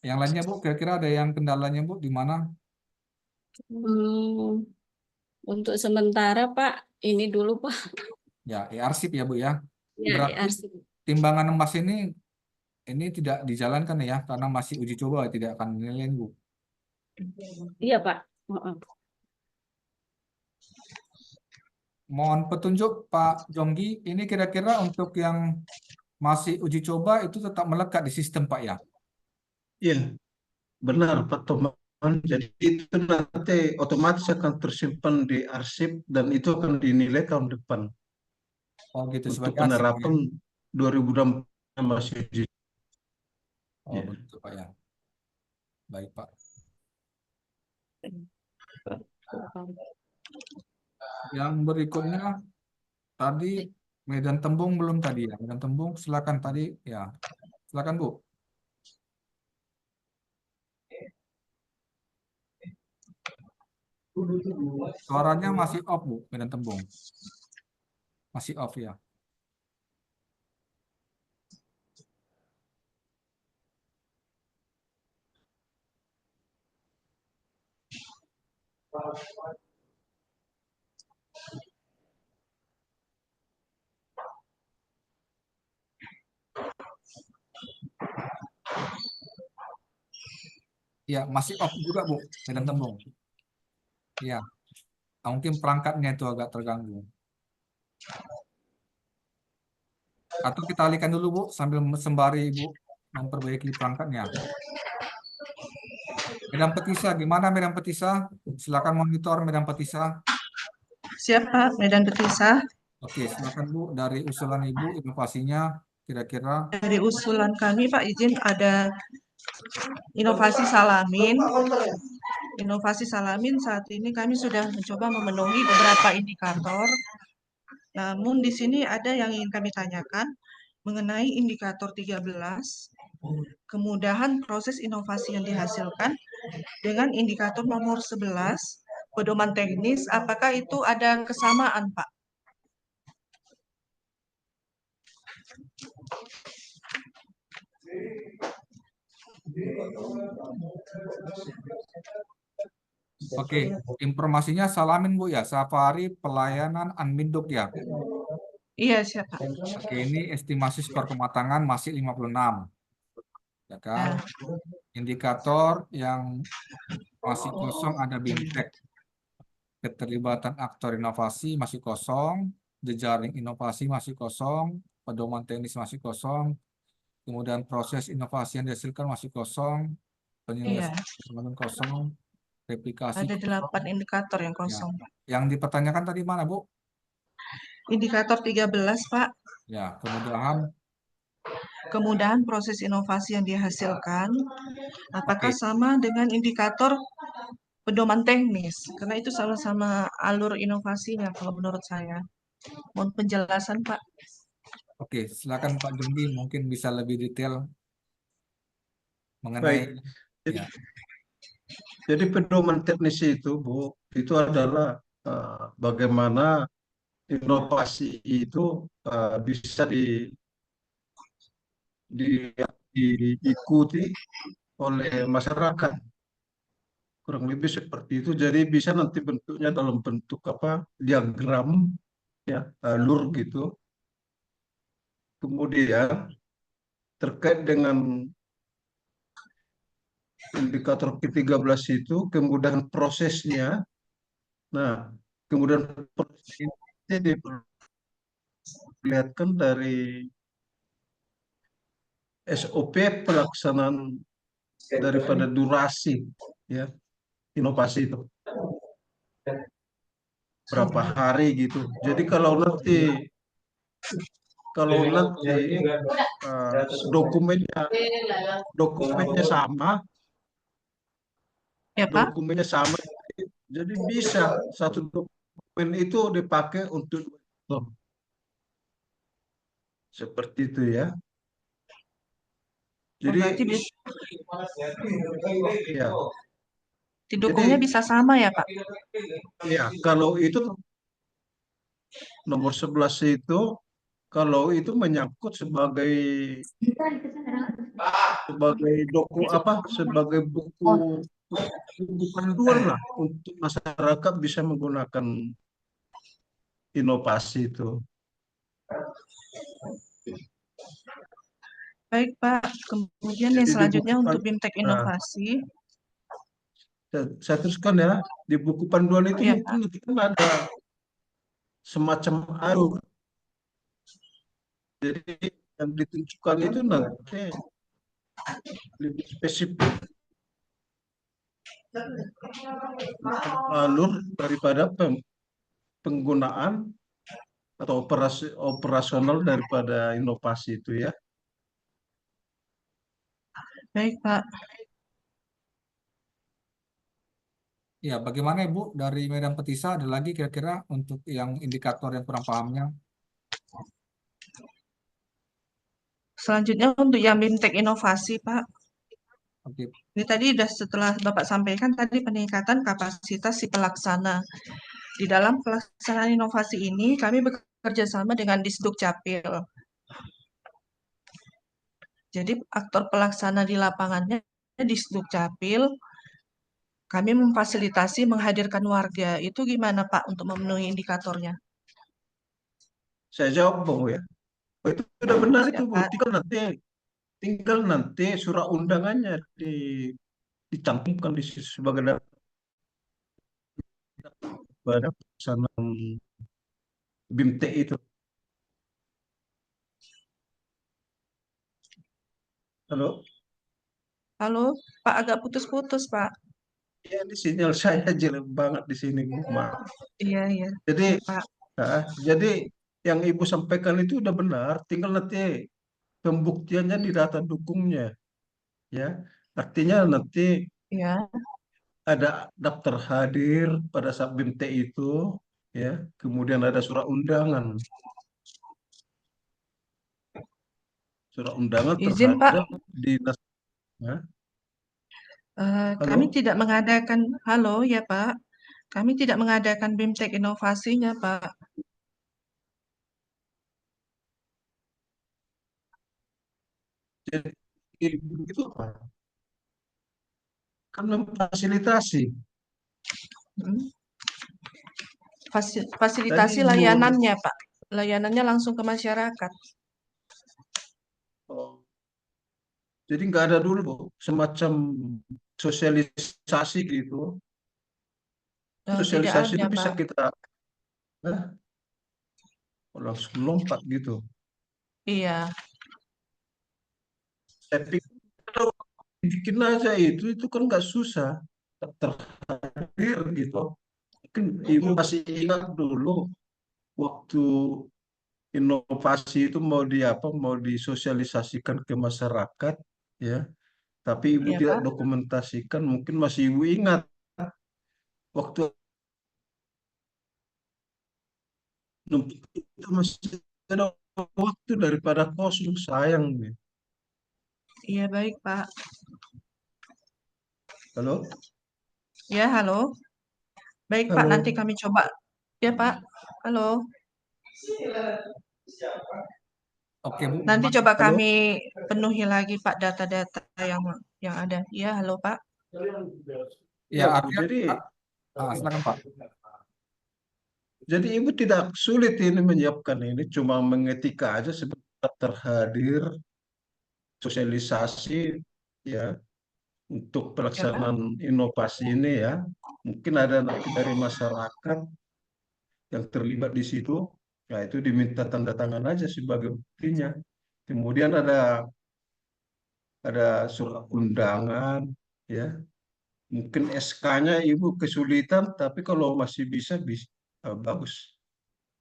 Yang lainnya, Bu, kira-kira ada yang kendalanya, Bu, di mana? Untuk sementara Pak, ini dulu Pak. Ya, arsip ya, Bu, ya. Ya, Berarti arsip. timbangan emas ini tidak dijalankan ya, karena masih uji coba, tidak akan dinilai, Bu. Iya Pak. Mohon petunjuk Pak Jonggi, ini kira-kira untuk yang masih uji coba itu tetap melekat di sistem, Pak, ya? Iya, benar Pak Toman. Jadi itu nanti otomatis akan tersimpan di arsip dan itu akan dinilai tahun depan. Oh gitu, Untuk sebagai arsip, Pak, ya? penerapan 2024 masih uji. Oh Ya. betul, Pak, ya. Baik, Pak. Yang berikutnya tadi Medan Tembung belum tadi ya. Medan Tembung silakan tadi ya. Silakan, Bu. Suaranya masih off, Bu, Medan Tembung. Masih off ya. Ya, masih off juga, Bu, Medan Tembung. Ya, mungkin perangkatnya itu agak terganggu. Atau kita alihkan dulu, Bu, sambil sembari Ibu memperbaiki perangkatnya. Medan Petisa, gimana Medan Petisa? Silakan monitor Medan Petisa. Siap Pak, Medan Petisa. Oke, silakan Bu, dari usulan Ibu inovasinya kira-kira. Dari usulan kami Pak izin ada inovasi salamin. Inovasi salamin saat ini kami sudah mencoba memenuhi beberapa indikator. Namun di sini ada yang ingin kami tanyakan mengenai indikator 13, kemudahan proses inovasi yang dihasilkan dengan indikator nomor 11, pedoman teknis, apakah itu ada kesamaan, Pak? Oke, informasinya salamin Bu ya, Safari pelayanan Anbinduk ya. Iya, siapa? Oke, ini estimasi skor kematangan masih 56. Ya kan? Indikator yang masih kosong ada BIMTEK. Keterlibatan aktor inovasi masih kosong, jejaring inovasi masih kosong, pedoman teknis masih kosong, kemudian proses inovasi yang dihasilkan masih kosong, penyelesaian kosong, replikasi. Ada 8 indikator yang kosong. Ya. Yang dipertanyakan tadi mana, Bu? Indikator 13, Pak. Ya, kemudahan proses inovasi yang dihasilkan, apakah sama dengan indikator pedoman teknis? Karena itu sama-sama alur inovasinya kalau menurut saya. Mohon penjelasan, Pak. Oke, silakan Pak Jonggi, mungkin bisa lebih detail mengenai. Baik. Jadi pedoman teknis itu, Bu, itu adalah bagaimana inovasi itu bisa diikuti oleh masyarakat. Kurang lebih seperti itu. Jadi bisa nanti bentuknya dalam bentuk diagram, ya, alur gitu. Kemudian terkait dengan indikator ke-13 itu kemudahan prosesnya. Nah, kemudian proses ini diperlihatkan dari SOP pelaksanaan daripada durasi ya inovasi itu berapa hari gitu. Jadi kalau nanti dokumennya sama, Ya, Pak. jadi bisa satu dokumen itu dipakai untuk seperti itu ya. Jadi Berarti ya, didukungnya bisa sama ya, Pak? ya kalau itu nomor 11 itu kalau itu menyangkut sebagai buku panduan lah untuk masyarakat bisa menggunakan inovasi itu. Baik, Pak. Kemudian yang Jadi di selanjutnya buku untuk BIMTEK Inovasi. saya teruskan ya, di buku panduan itu Iya, mungkin kan ada semacam alur. Jadi yang ditunjukkan itu nanti lebih spesifik alur daripada penggunaan atau operasional daripada inovasi itu ya. Baik, Pak. Ya, bagaimana Ibu dari Medan Petisa ada lagi kira-kira untuk yang indikator yang kurang pahamnya? Selanjutnya untuk yang BIMTEK Inovasi, Pak. Oke. Ini tadi sudah setelah Bapak sampaikan tadi peningkatan kapasitas si pelaksana. Di dalam pelaksanaan inovasi ini kami bekerja sama dengan Disduk Capil. Jadi aktor pelaksana di lapangannya Disduk Capil. Kami memfasilitasi menghadirkan warga. Itu gimana Pak untuk memenuhi indikatornya? Saya jawab Bang ya. Itu sudah benar itu Bu. Pak. Tinggal nanti surat undangannya dicantumkan di situ sebagai pada pelaksanaan BIMTEK itu. Halo? Halo, Pak, agak putus-putus, Pak. Ya, ini sinyal saya jelek banget di sini, Bu. Maaf. Iya, iya. Jadi, Pak. jadi yang Ibu sampaikan itu udah benar, tinggal nanti pembuktiannya di data dukungnya. Ya, artinya nanti Ya. ada daftar hadir pada saat BIMTEK itu, ya, kemudian ada surat undangan. Surat undangan Izin, Pak. terhadap dinas. Ya. Kami Halo? tidak mengadakan, halo ya Pak, kami tidak mengadakan BIMTEK inovasinya Pak. Jadi itu apa? Kan memfasilitasi. Fasilitasi Tadi layanannya Pak, layanannya langsung ke masyarakat. Jadi nggak ada dulu semacam sosialisasi gitu. Sosialisasi itu Tidak ada bisa Pak. kita langsung lompat gitu. Iya. Saya pikir kalau bikin aja itu kan nggak susah terhadir gitu. Mungkin Ibu masih ingat dulu waktu inovasi itu mau disosialisasikan ke masyarakat ya. Tapi Ibu Iya, tidak Pak. dokumentasikan, mungkin masih Ibu ingat waktu itu masih ada waktu daripada kosong sayang nih. Iya, baik, Pak. Halo? Ya, halo. Baik, Pak, Halo. nanti kami coba. Ya, Pak. Halo. Oke, Bu. Nanti coba Halo? kami penuhi lagi Pak data-data yang ada. Ya, halo Pak. Ya, Bu, artinya, silakan Pak. Jadi Ibu tidak sulit ini menyiapkan ini, cuma mengetika aja sebentar terhadir sosialisasi ya untuk pelaksanaan inovasi ini ya. Mungkin ada nanti dari masyarakat yang terlibat di situ, ya itu diminta tanda tangan aja sebagai buktinya. Kemudian ada surat undangan ya. Mungkin SK-nya Ibu kesulitan, tapi kalau masih bisa bagus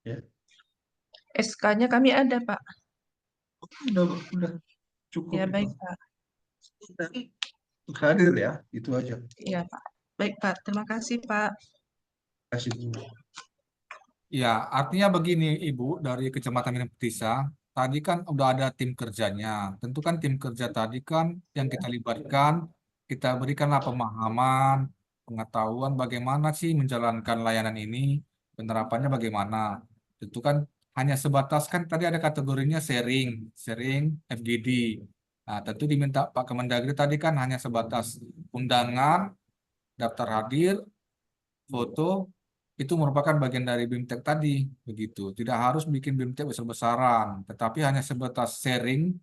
ya. SK-nya kami ada, Pak. Udah cukup Ya, itu. baik, Pak. Hadir ya, itu aja. Iya, Pak. Baik, Pak. Terima kasih, Pak. Terima kasih Bu. Ya, artinya begini Ibu, dari Kecamatan Medan Petisa, tadi kan udah ada tim kerjanya. Tentu kan tim kerja tadi kan yang kita libatkan, kita berikanlah pemahaman, pengetahuan bagaimana sih menjalankan layanan ini, penerapannya bagaimana. Tentu kan hanya sebatas kan tadi ada kategorinya sharing FGD. Nah, tentu diminta Pak Kemendagri tadi kan hanya sebatas undangan, daftar hadir, foto, itu merupakan bagian dari BIMTEK tadi, begitu. Tidak harus bikin BIMTEK besar-besaran, tetapi hanya sebatas sharing,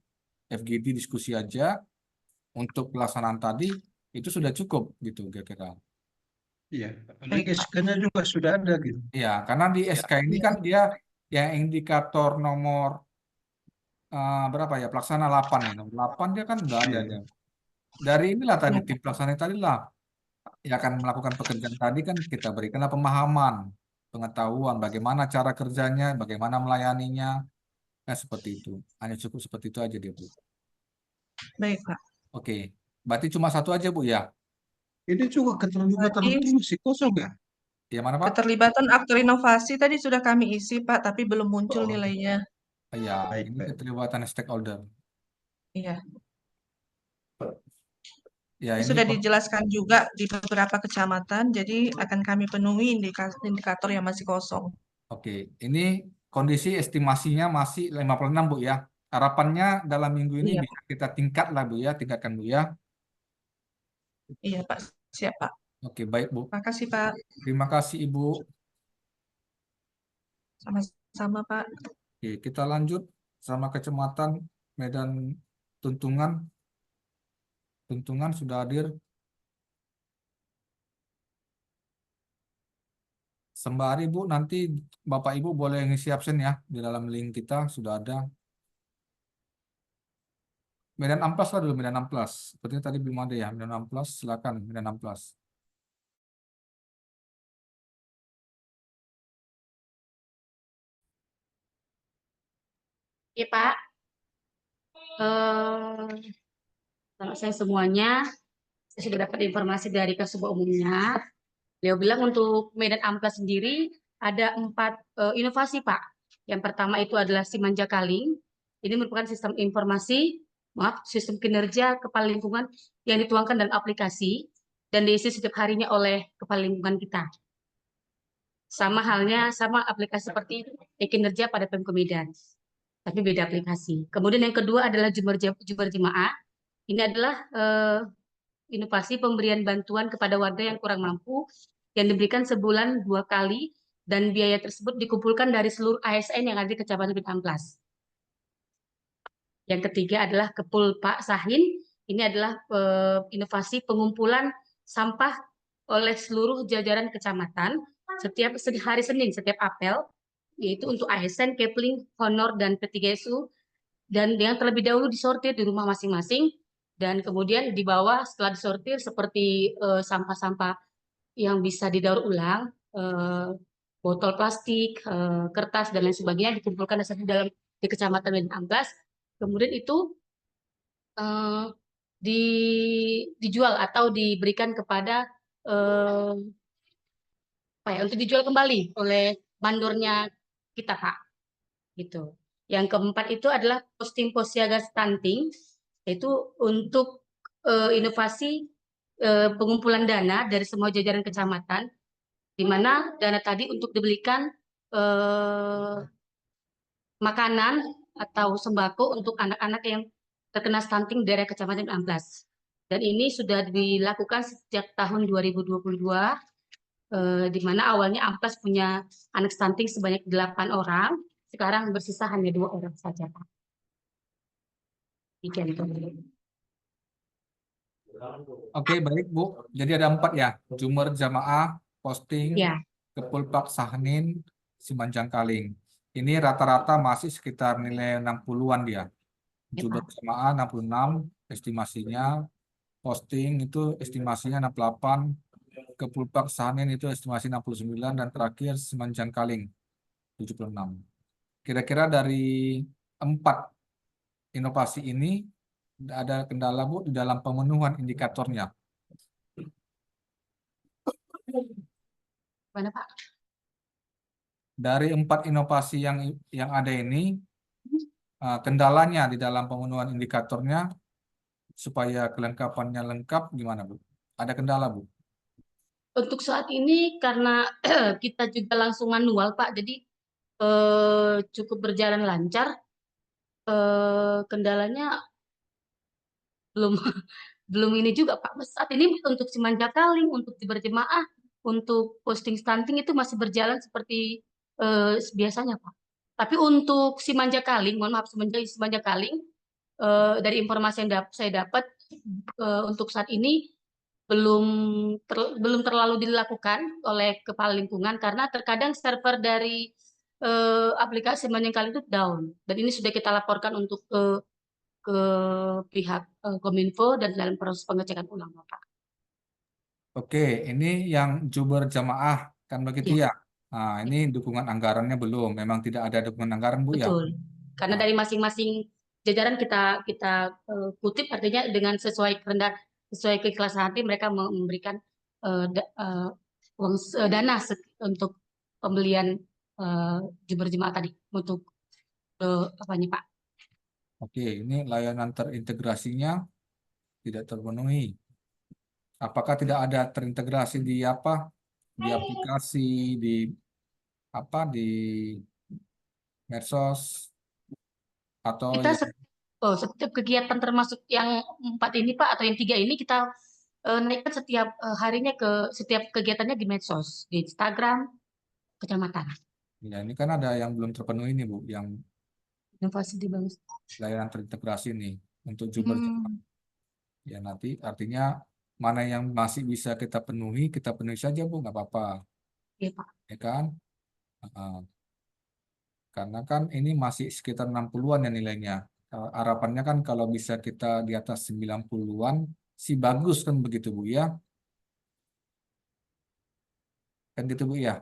FGD diskusi aja untuk pelaksanaan tadi itu sudah cukup gitu kira-kira. Iya, apalagi SK-nya juga sudah ada gitu. Ya, karena di SK ini kan dia yang indikator nomor berapa ya? Pelaksana 8 ya. Nomor 8 dia kan udah ada Iya. dia. Dari inilah tadi tim pelaksana tadi lah yang akan melakukan pekerjaan tadi kan kita berikanlah pemahaman, pengetahuan bagaimana cara kerjanya, bagaimana melayaninya, kan seperti itu. Hanya cukup seperti itu aja dia Bu. Baik, Pak. Oke, berarti cuma satu aja Bu ya? Ini juga keterlibatan Tadi itu masih kosong ya? Yang mana Pak? keterlibatan aktor inovasi tadi sudah kami isi, Pak, tapi belum muncul Oh, nilainya. Ya, baik, ini baik. keterlibatan stakeholder. Iya. Ya, ini Sudah dijelaskan juga di beberapa kecamatan, jadi akan kami penuhi indikator yang masih kosong. oke. Ini kondisi estimasinya masih 56 Bu ya. Harapannya dalam minggu ini Iya, bisa kita tingkat lah Bu ya, tingkatkan Bu ya. iya, Pak. Siap, Pak. Oke, baik Bu. Terima kasih, Pak. Terima kasih Ibu. Sama-sama, Pak. Oke, kita lanjut sama Kecamatan Medan Tuntungan. Tuntungan sudah hadir. Sembari Bu, nanti Bapak Ibu boleh ngisi absen ya. Di dalam link kita sudah ada. Medan Amplas lah dulu, Medan Amplas. Sepertinya tadi belum ada ya, Medan Amplas. Silakan, Medan Amplas. Oke Pak, selamat siang semuanya. Saya sudah dapat informasi dari Kasubag Umumnya. Beliau bilang untuk Medan Amplas sendiri ada 4 inovasi Pak. Yang pertama itu adalah Simanja Kaling. Ini merupakan sistem sistem kinerja kepala lingkungan yang dituangkan dalam aplikasi dan diisi setiap harinya oleh kepala lingkungan kita. Sama aplikasi seperti kinerja pada Pemko Medan, tapi beda aplikasi. Kemudian yang kedua adalah Jumber Jemaah. Ini adalah inovasi pemberian bantuan kepada warga yang kurang mampu yang diberikan sebulan 2 kali dan biaya tersebut dikumpulkan dari seluruh ASN yang ada di Kecamatan Medan Amplas. Yang ketiga adalah Kepul Pak Sahin. Ini adalah inovasi pengumpulan sampah oleh seluruh jajaran kecamatan setiap hari Senin, setiap apel, yaitu untuk ASN, Kepling, Honor, dan P3SU, dan yang terlebih dahulu disortir di rumah masing-masing, dan kemudian di bawah setelah disortir seperti sampah-sampah yang bisa didaur ulang, botol plastik, kertas, dan lain sebagainya dikumpulkan di Kecamatan Medan Amplas. Kemudian itu dijual atau diberikan kepada untuk dijual kembali oleh mandornya kita Pak. Gitu. Yang keempat itu adalah posting siaga stunting, yaitu untuk inovasi pengumpulan dana dari semua jajaran kecamatan, di mana dana tadi untuk dibelikan makanan atau sembako untuk anak-anak yang terkena stunting dari Kecamatan Amplas. Dan ini sudah dilakukan sejak tahun 2022, di mana awalnya Amplas punya anak stunting sebanyak 8 orang, sekarang bersisa hanya 2 orang saja, Pak. Demikian itu. Oke, baik Bu. Jadi ada 4 ya. Jumer Jamaah, Posting, Ya, Kepulpak Sahnin, Simanjangkaling. Ini rata-rata masih sekitar nilai 60-an dia. ya Jumer Pak. Jamaah 66 estimasinya, Posting itu estimasinya 68, Kepulpak Sahnin itu estimasi 69, dan terakhir Simanjangkaling 76. Kira-kira dari 4 inovasi ini ada kendala Bu di dalam pemenuhan indikatornya. Mana Pak? Dari 4 inovasi yang ada ini, kendalanya di dalam pemenuhan indikatornya supaya kelengkapannya lengkap gimana Bu? Ada kendala Bu? Untuk saat ini karena kita juga langsung manual Pak, jadi cukup berjalan lancar. Kendalanya belum belum ini juga Pak. Saat ini untuk Simanjakaling, untuk berjemaah, untuk posting stunting itu masih berjalan seperti biasanya Pak. Tapi untuk Simanjakaling, mohon maaf Simanjakaling, dari informasi yang saya dapat untuk saat ini belum terlalu dilakukan oleh kepala lingkungan karena terkadang server dari aplikasi Simanjakaling itu down, dan ini sudah kita laporkan untuk ke pihak Kominfo dan dalam proses pengecekan ulang Pak. Oke, ini yang Juber Jamaah kan begitu Ya, ya. Nah, ini dukungan anggarannya belum. Memang tidak ada dukungan anggaran Bu ya. betul. Karena Nah, dari masing-masing jajaran kita kutip, artinya dengan sesuai kehendak, sesuai keikhlasan hati mereka memberikan uang dana untuk pembelian Juber Jemaah tadi untuk apanya Pak? oke, ini layanan terintegrasinya tidak terpenuhi. Apakah tidak ada terintegrasi di apa? Di aplikasi, di apa? Di medsos atau Kita ya? setiap kegiatan termasuk yang 4 ini Pak atau yang 3 ini kita naikkan setiap harinya ke setiap kegiatannya di medsos, di Instagram, kecamatan. Ya, ini kan ada yang belum terpenuhi nih Bu, yang Inovasi di Bang. layanan terintegrasi nih untuk Juber Jamaah. Hmm, Ya nanti artinya mana yang masih bisa kita penuhi saja Bu, nggak apa-apa, iya Pak. ya kan? Heeh. Karena kan ini masih sekitar 60-an ya nilainya. Harapannya kan kalau bisa kita di atas 90-an sih bagus kan begitu Bu ya. Kan gitu Bu ya.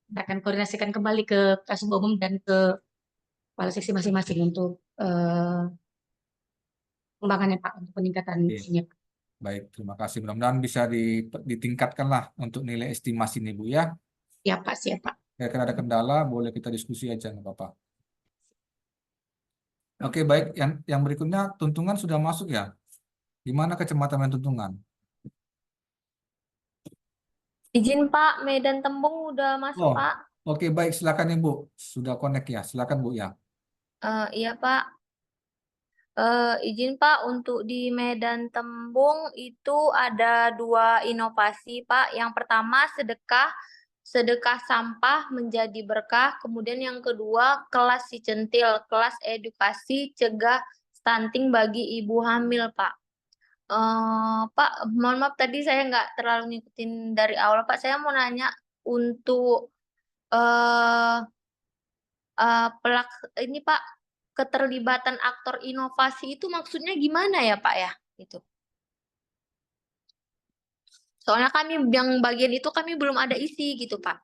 Kita akan koordinasikan kembali ke Kasub Umum dan ke kepala seksi masing-masing untuk pengembangannya Pak, untuk peningkatan Oke. isinya. Baik, terima kasih. Mudah-mudahan bisa ditingkatkan lah untuk nilai estimasi nih Bu ya. Siap Pak, siap Pak. Kira-kira ada kendala, boleh kita diskusi aja, nggak apa-apa. Oke, baik. Yang berikutnya, Tuntungan sudah masuk ya? Gimana Kecamatan Medan Tuntungan? Izin Pak, Medan Tembung udah masuk Oh, Pak. oke, baik. Silakan Ibu. Sudah connect ya? Silakan Bu ya. Iya Pak. Izin Pak, untuk di Medan Tembung itu ada 2 inovasi Pak. Yang pertama sedekah sampah menjadi berkah. Kemudian yang kedua kelas si centil, kelas edukasi cegah stunting bagi ibu hamil Pak. Pak, mohon maaf tadi saya nggak terlalu ngikutin dari awal Pak. Saya mau nanya untuk eh ini Pak, keterlibatan aktor inovasi itu maksudnya gimana ya Pak ya? Itu. Soalnya kami yang bagian itu kami belum ada isi gitu Pak.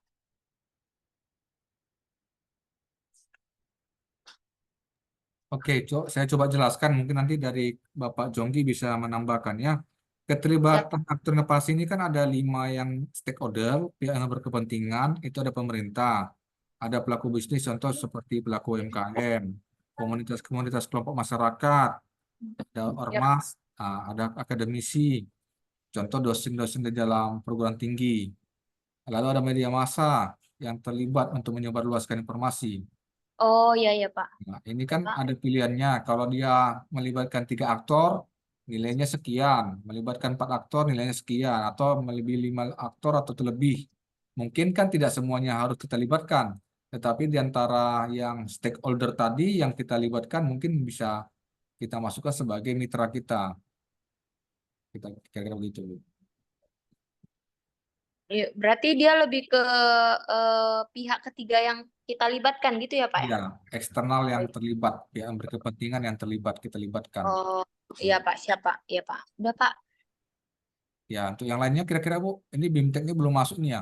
Oke, saya coba jelaskan. Mungkin nanti dari Bapak Jonggi bisa menambahkan ya. Keterlibatan aktor inovasi ini kan ada 5 yang stakeholder, pihak yang berkepentingan, itu ada pemerintah, ada pelaku bisnis, contoh seperti pelaku UMKM, komunitas-komunitas kelompok masyarakat, ada ormas, ada akademisi, contoh dosen-dosen di dalam perguruan tinggi, lalu ada media massa yang terlibat untuk menyebarluaskan informasi. Oh iya ya Pak. Nah, ini kan Pak. ada pilihannya. Kalau dia melibatkan 3 aktor, nilainya sekian. Melibatkan 4 aktor, nilainya sekian. Atau melebihi 5 aktor atau lebih. Mungkin kan tidak semuanya harus kita libatkan. Tetapi di antara yang stakeholder tadi yang kita libatkan mungkin bisa kita masukkan sebagai mitra kita. Kita kira-kira begitu, Bu. Iya, berarti dia lebih ke pihak ketiga yang kita libatkan gitu ya Pak ya? Ya, eksternal yang terlibat, yang berkepentingan yang terlibat kita libatkan. Oh iya Pak, siapa? Iya Pak. Udah Pak. Ya, untuk yang lainnya kira-kira Bu, ini BIMTEK-nya belum masuk nih ya.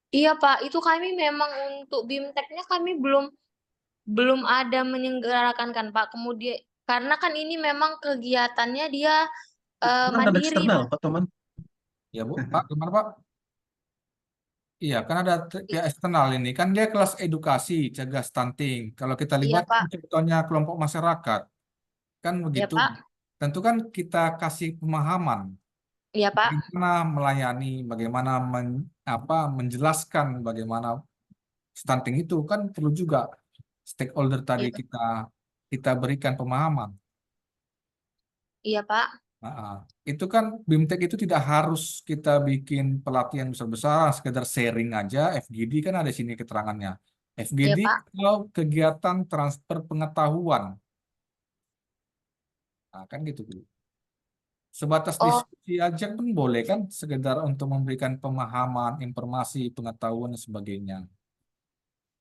Iya Pak, itu kami memang untuk BIMTEK-nya kami belum ada menyelenggarakan kan Pak. Kemudian karena kan ini memang kegiatannya dia Kan ada mandiri eksternal, Pak. Pak Toman. Ya Bu, Pak, gimana Pak? Iya, kan ada pihak eksternal ini. Kan dia kelas edukasi, cegah stunting. Kalau kita Iya libat Pak. contohnya kelompok masyarakat, kan Iya begitu. Pak. Tentu kan kita kasih pemahaman Iya Pak. bagaimana melayani, bagaimana menjelaskan bagaimana stunting itu kan perlu juga stakeholder tadi Iya. kita berikan pemahaman. Iya Pak. Nah, itu kan BIMTEK itu tidak harus kita bikin pelatihan besar-besaran, sekedar sharing aja. FGD kan ada sini keterangannya. Iya FGD Pak. kalau kegiatan transfer pengetahuan. Nah, kan gitu, Bu. Sebatas Oh, diskusi aja pun boleh kan, sekedar untuk memberikan pemahaman, informasi, pengetahuan dan sebagainya.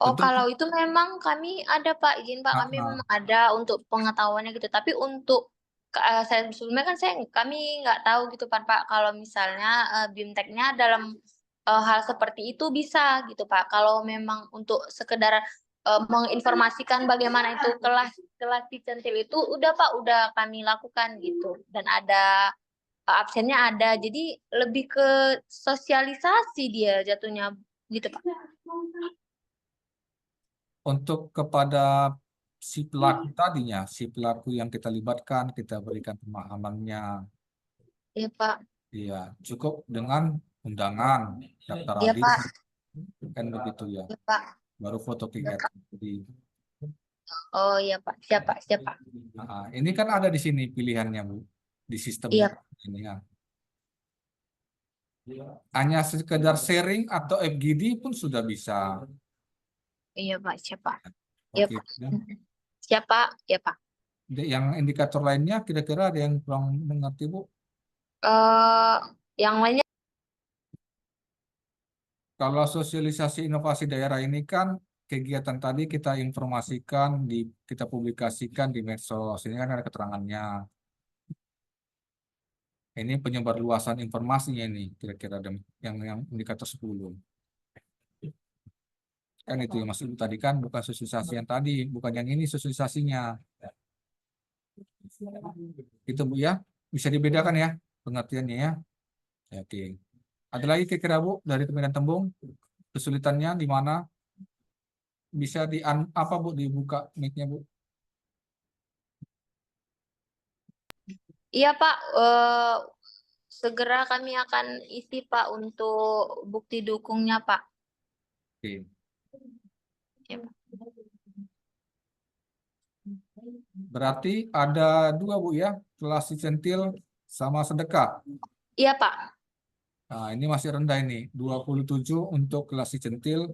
oh Tentu kalau itu memang kami ada Pak, izin Pak, kami ah, memang ada untuk pengetahuannya gitu. Tapi untuk saya sebelumnya kan kami nggak tahu gitu kan Pak, kalau misalnya BIMTEK-nya dalam hal seperti itu bisa gitu Pak. Kalau memang untuk sekedar menginformasikan bagaimana itu kelas di centil itu udah Pak, udah kami lakukan gitu. Dan ada absennya ada. Jadi lebih ke sosialisasi dia jatuhnya gitu Pak. untuk kepada si pelaku tadinya, si pelaku yang kita libatkan, kita berikan pemahamannya. Iya Pak. Iya, cukup dengan undangan, daftar Iya hadir, Pak. kan begitu ya. Iya Pak. Baru foto Iya, kegiatan. Pak. Jadi, Oh iya Pak. Siapa? Siapa? ini kan ada di sini pilihannya, Bu, di sistemnya Iya. ini ya. Hanya sekedar sharing atau FGD pun sudah bisa. Iya Pak. Siapa? Iya Oke. Pak. Siapa? Iya Pak. Yang indikator lainnya kira-kira ada yang kurang mengerti, Bu? Yang lainnya Kalau sosialisasi inovasi daerah ini kan kegiatan tadi kita informasikan, kita publikasikan di medsos. Ini kan ada keterangannya. Ini penyebar luasan informasinya ini kira-kira yang indikator 10. Kan itu yang maksud tadi kan bukan sosialisasi yang tadi, bukan yang ini sosialisasinya. Itu Bu ya, bisa dibedakan ya pengertiannya ya. Ya, oke. Ada lagi kira-kira Bu dari Kementerian Tembung kesulitannya di mana? Bisa apa Bu dibuka mic-nya Bu? iya Pak. Segera kami akan isi Pak untuk bukti dukungnya Pak. Oke. Iya, Pak. Berarti ada dua Bu ya, kelas centil sama sedekah. Iya Pak. Nah, ini masih rendah ini, 27 untuk kelas centil,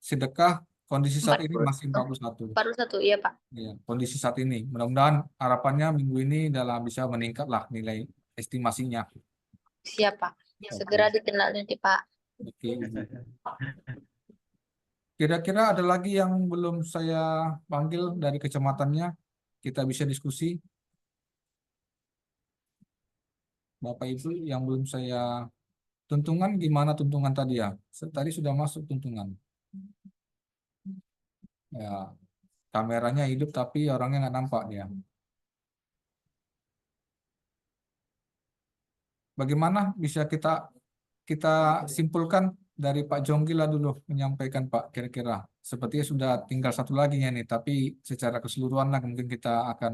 sedekah kondisi saat ini masih 41. 41 iya Pak. Ya, kondisi saat ini. Mudah-mudahan harapannya minggu ini bisa meningkat lah nilai estimasinya. Siap Pak. Segera ditindaklanjuti Pak. Oke. Kira-kira ada lagi yang belum saya panggil dari kecamatannya, kita bisa diskusi. Bapak Ibu yang belum saya tuntungan gimana tuntungan tadi ya? Tadi sudah masuk tuntungan. Ya, kameranya hidup tapi orangnya nggak nampak dia. Bagaimana bisa kita simpulkan dari Pak Jonggila dulu menyampaikan Pak kira-kira. Sepertinya sudah tinggal satu lagi ya nih, tapi secara keseluruhan lah mungkin kita akan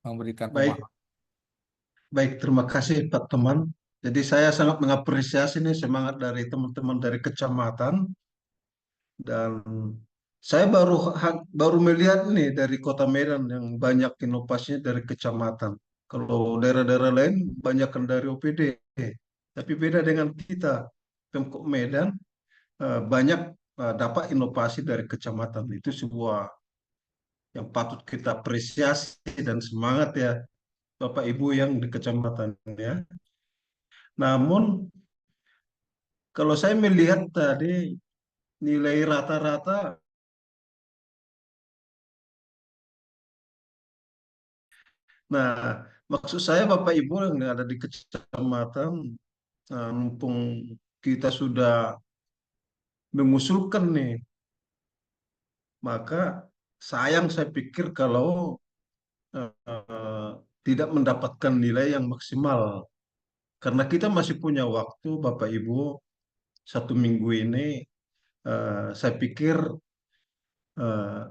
memberikan Baik, pemahaman. baik, terima kasih Pak Teman. Jadi saya sangat mengapresiasi nih semangat dari teman-teman dari kecamatan dan saya baru melihat nih dari Kota Medan yang banyak inovasinya dari kecamatan. Kalau daerah-daerah lain banyak dari OPD, tapi beda dengan kita Pemkot Medan banyak dapat inovasi dari kecamatan. Itu sebuah yang patut kita apresiasi dan semangat ya Bapak Ibu yang di kecamatan ya. Namun kalau saya melihat tadi nilai rata-rata, nah maksud saya Bapak Ibu yang ada di kecamatan, mumpung kita sudah mengusulkan nih, maka sayang saya pikir kalau tidak mendapatkan nilai yang maksimal. Karena kita masih punya waktu Bapak Ibu, 1 minggu ini saya pikir eh,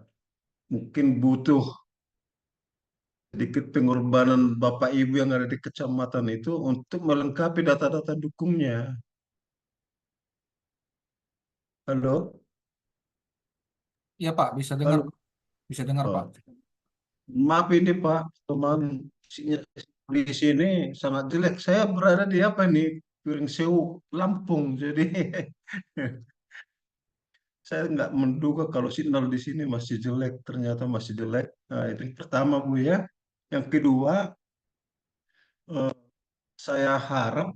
mungkin butuh sedikit pengorbanan Bapak Ibu yang ada di kecamatan itu untuk melengkapi data-data dukungnya. Halo? Iya Pak, Halo? bisa dengar Pak. Oh, maaf ini Pak, teman di sini sangat jelek. Saya berada di apa ini? Piring Sewu, Lampung. Jadi saya nggak menduga kalau signal di sini masih jelek. Ternyata masih jelek. Nah, itu yang pertama Bu ya. Yang kedua, eh, saya harap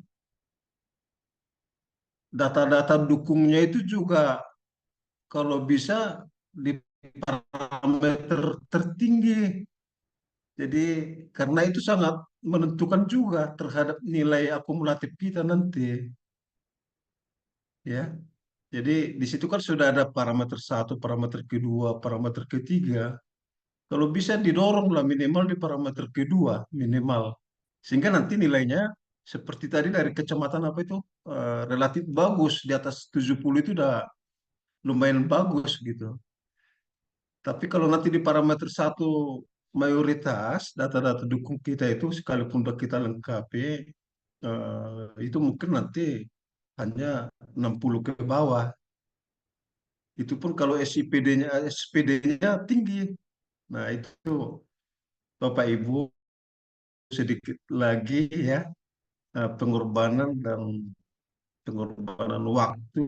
data-data dukungnya itu juga kalau bisa di parameter tertinggi. Jadi karena itu sangat menentukan juga terhadap nilai akumulatif kita nanti. Ya, jadi di situ kan sudah ada parameter 1, parameter kedua, parameter ketiga. Kalau bisa didorong lah minimal di parameter kedua minimal, sehingga nanti nilainya seperti tadi dari kecamatan apa itu relatif bagus di atas 70 itu udah lumayan bagus gitu. Tapi kalau nanti di parameter 1 mayoritas data-data dukung kita itu sekalipun udah kita lengkapi itu mungkin nanti hanya 60 ke bawah. Itu pun kalau SPD-nya tinggi. Nah, itu Bapak Ibu sedikit lagi ya pengorbanan waktu,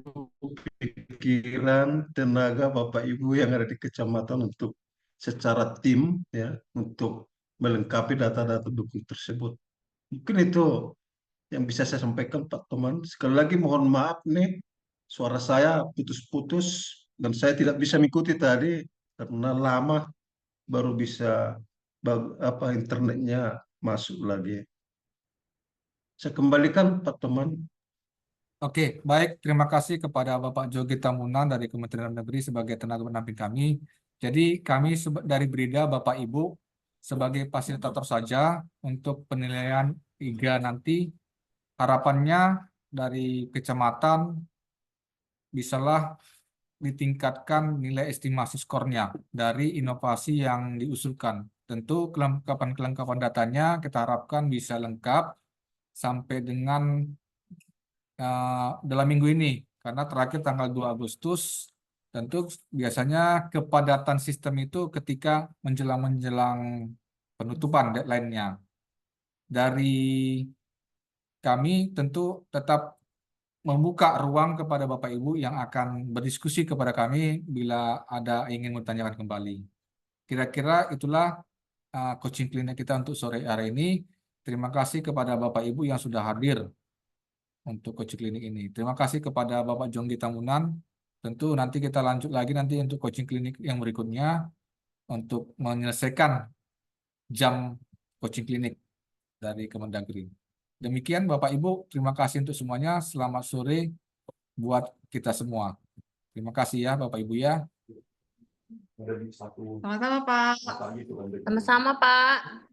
pikiran, tenaga Bapak Ibu yang ada di kecamatan untuk secara tim ya untuk melengkapi data-data dukung tersebut. Mungkin itu yang bisa saya sampaikan Pak Teman. Sekali lagi mohon maaf nih suara saya putus-putus dan saya tidak bisa mengikuti tadi karena lama baru bisa internetnya masuk lagi. Saya kembalikan Pak Teman. Oke, baik. Terima kasih kepada Bapak Jogi Tamunan dari Kementerian Dalam Negeri sebagai tenaga pendamping kami. Jadi kami dari Brida, Bapak Ibu, sebagai fasilitator saja untuk penilaian IGA nanti, harapannya dari kecamatan bisalah ditingkatkan nilai estimasi skornya dari inovasi yang diusulkan. Tentu kelengkapan datanya kita harapkan bisa lengkap sampai dengan dalam minggu ini, karena terakhir tanggal 2 Agustus, tentu biasanya kepadatan sistem itu ketika menjelang penutupan deadline-nya. Dari kami tentu tetap membuka ruang kepada Bapak Ibu yang akan berdiskusi kepada kami bila ada ingin bertanyakan kembali. Kira-kira itulah coaching klinik kita untuk sore hari ini. Terima kasih kepada Bapak Ibu yang sudah hadir untuk coaching klinik ini. Terima kasih kepada Bapak Jonggi Tamunan. Tentu nanti kita lanjut lagi nanti untuk coaching klinik yang berikutnya untuk menyelesaikan jam coaching klinik dari Kemendagri. Demikian Bapak Ibu, terima kasih untuk semuanya. Selamat sore buat kita semua. Terima kasih ya Bapak Ibu ya. Sama-sama Pak. Sama-sama Pak.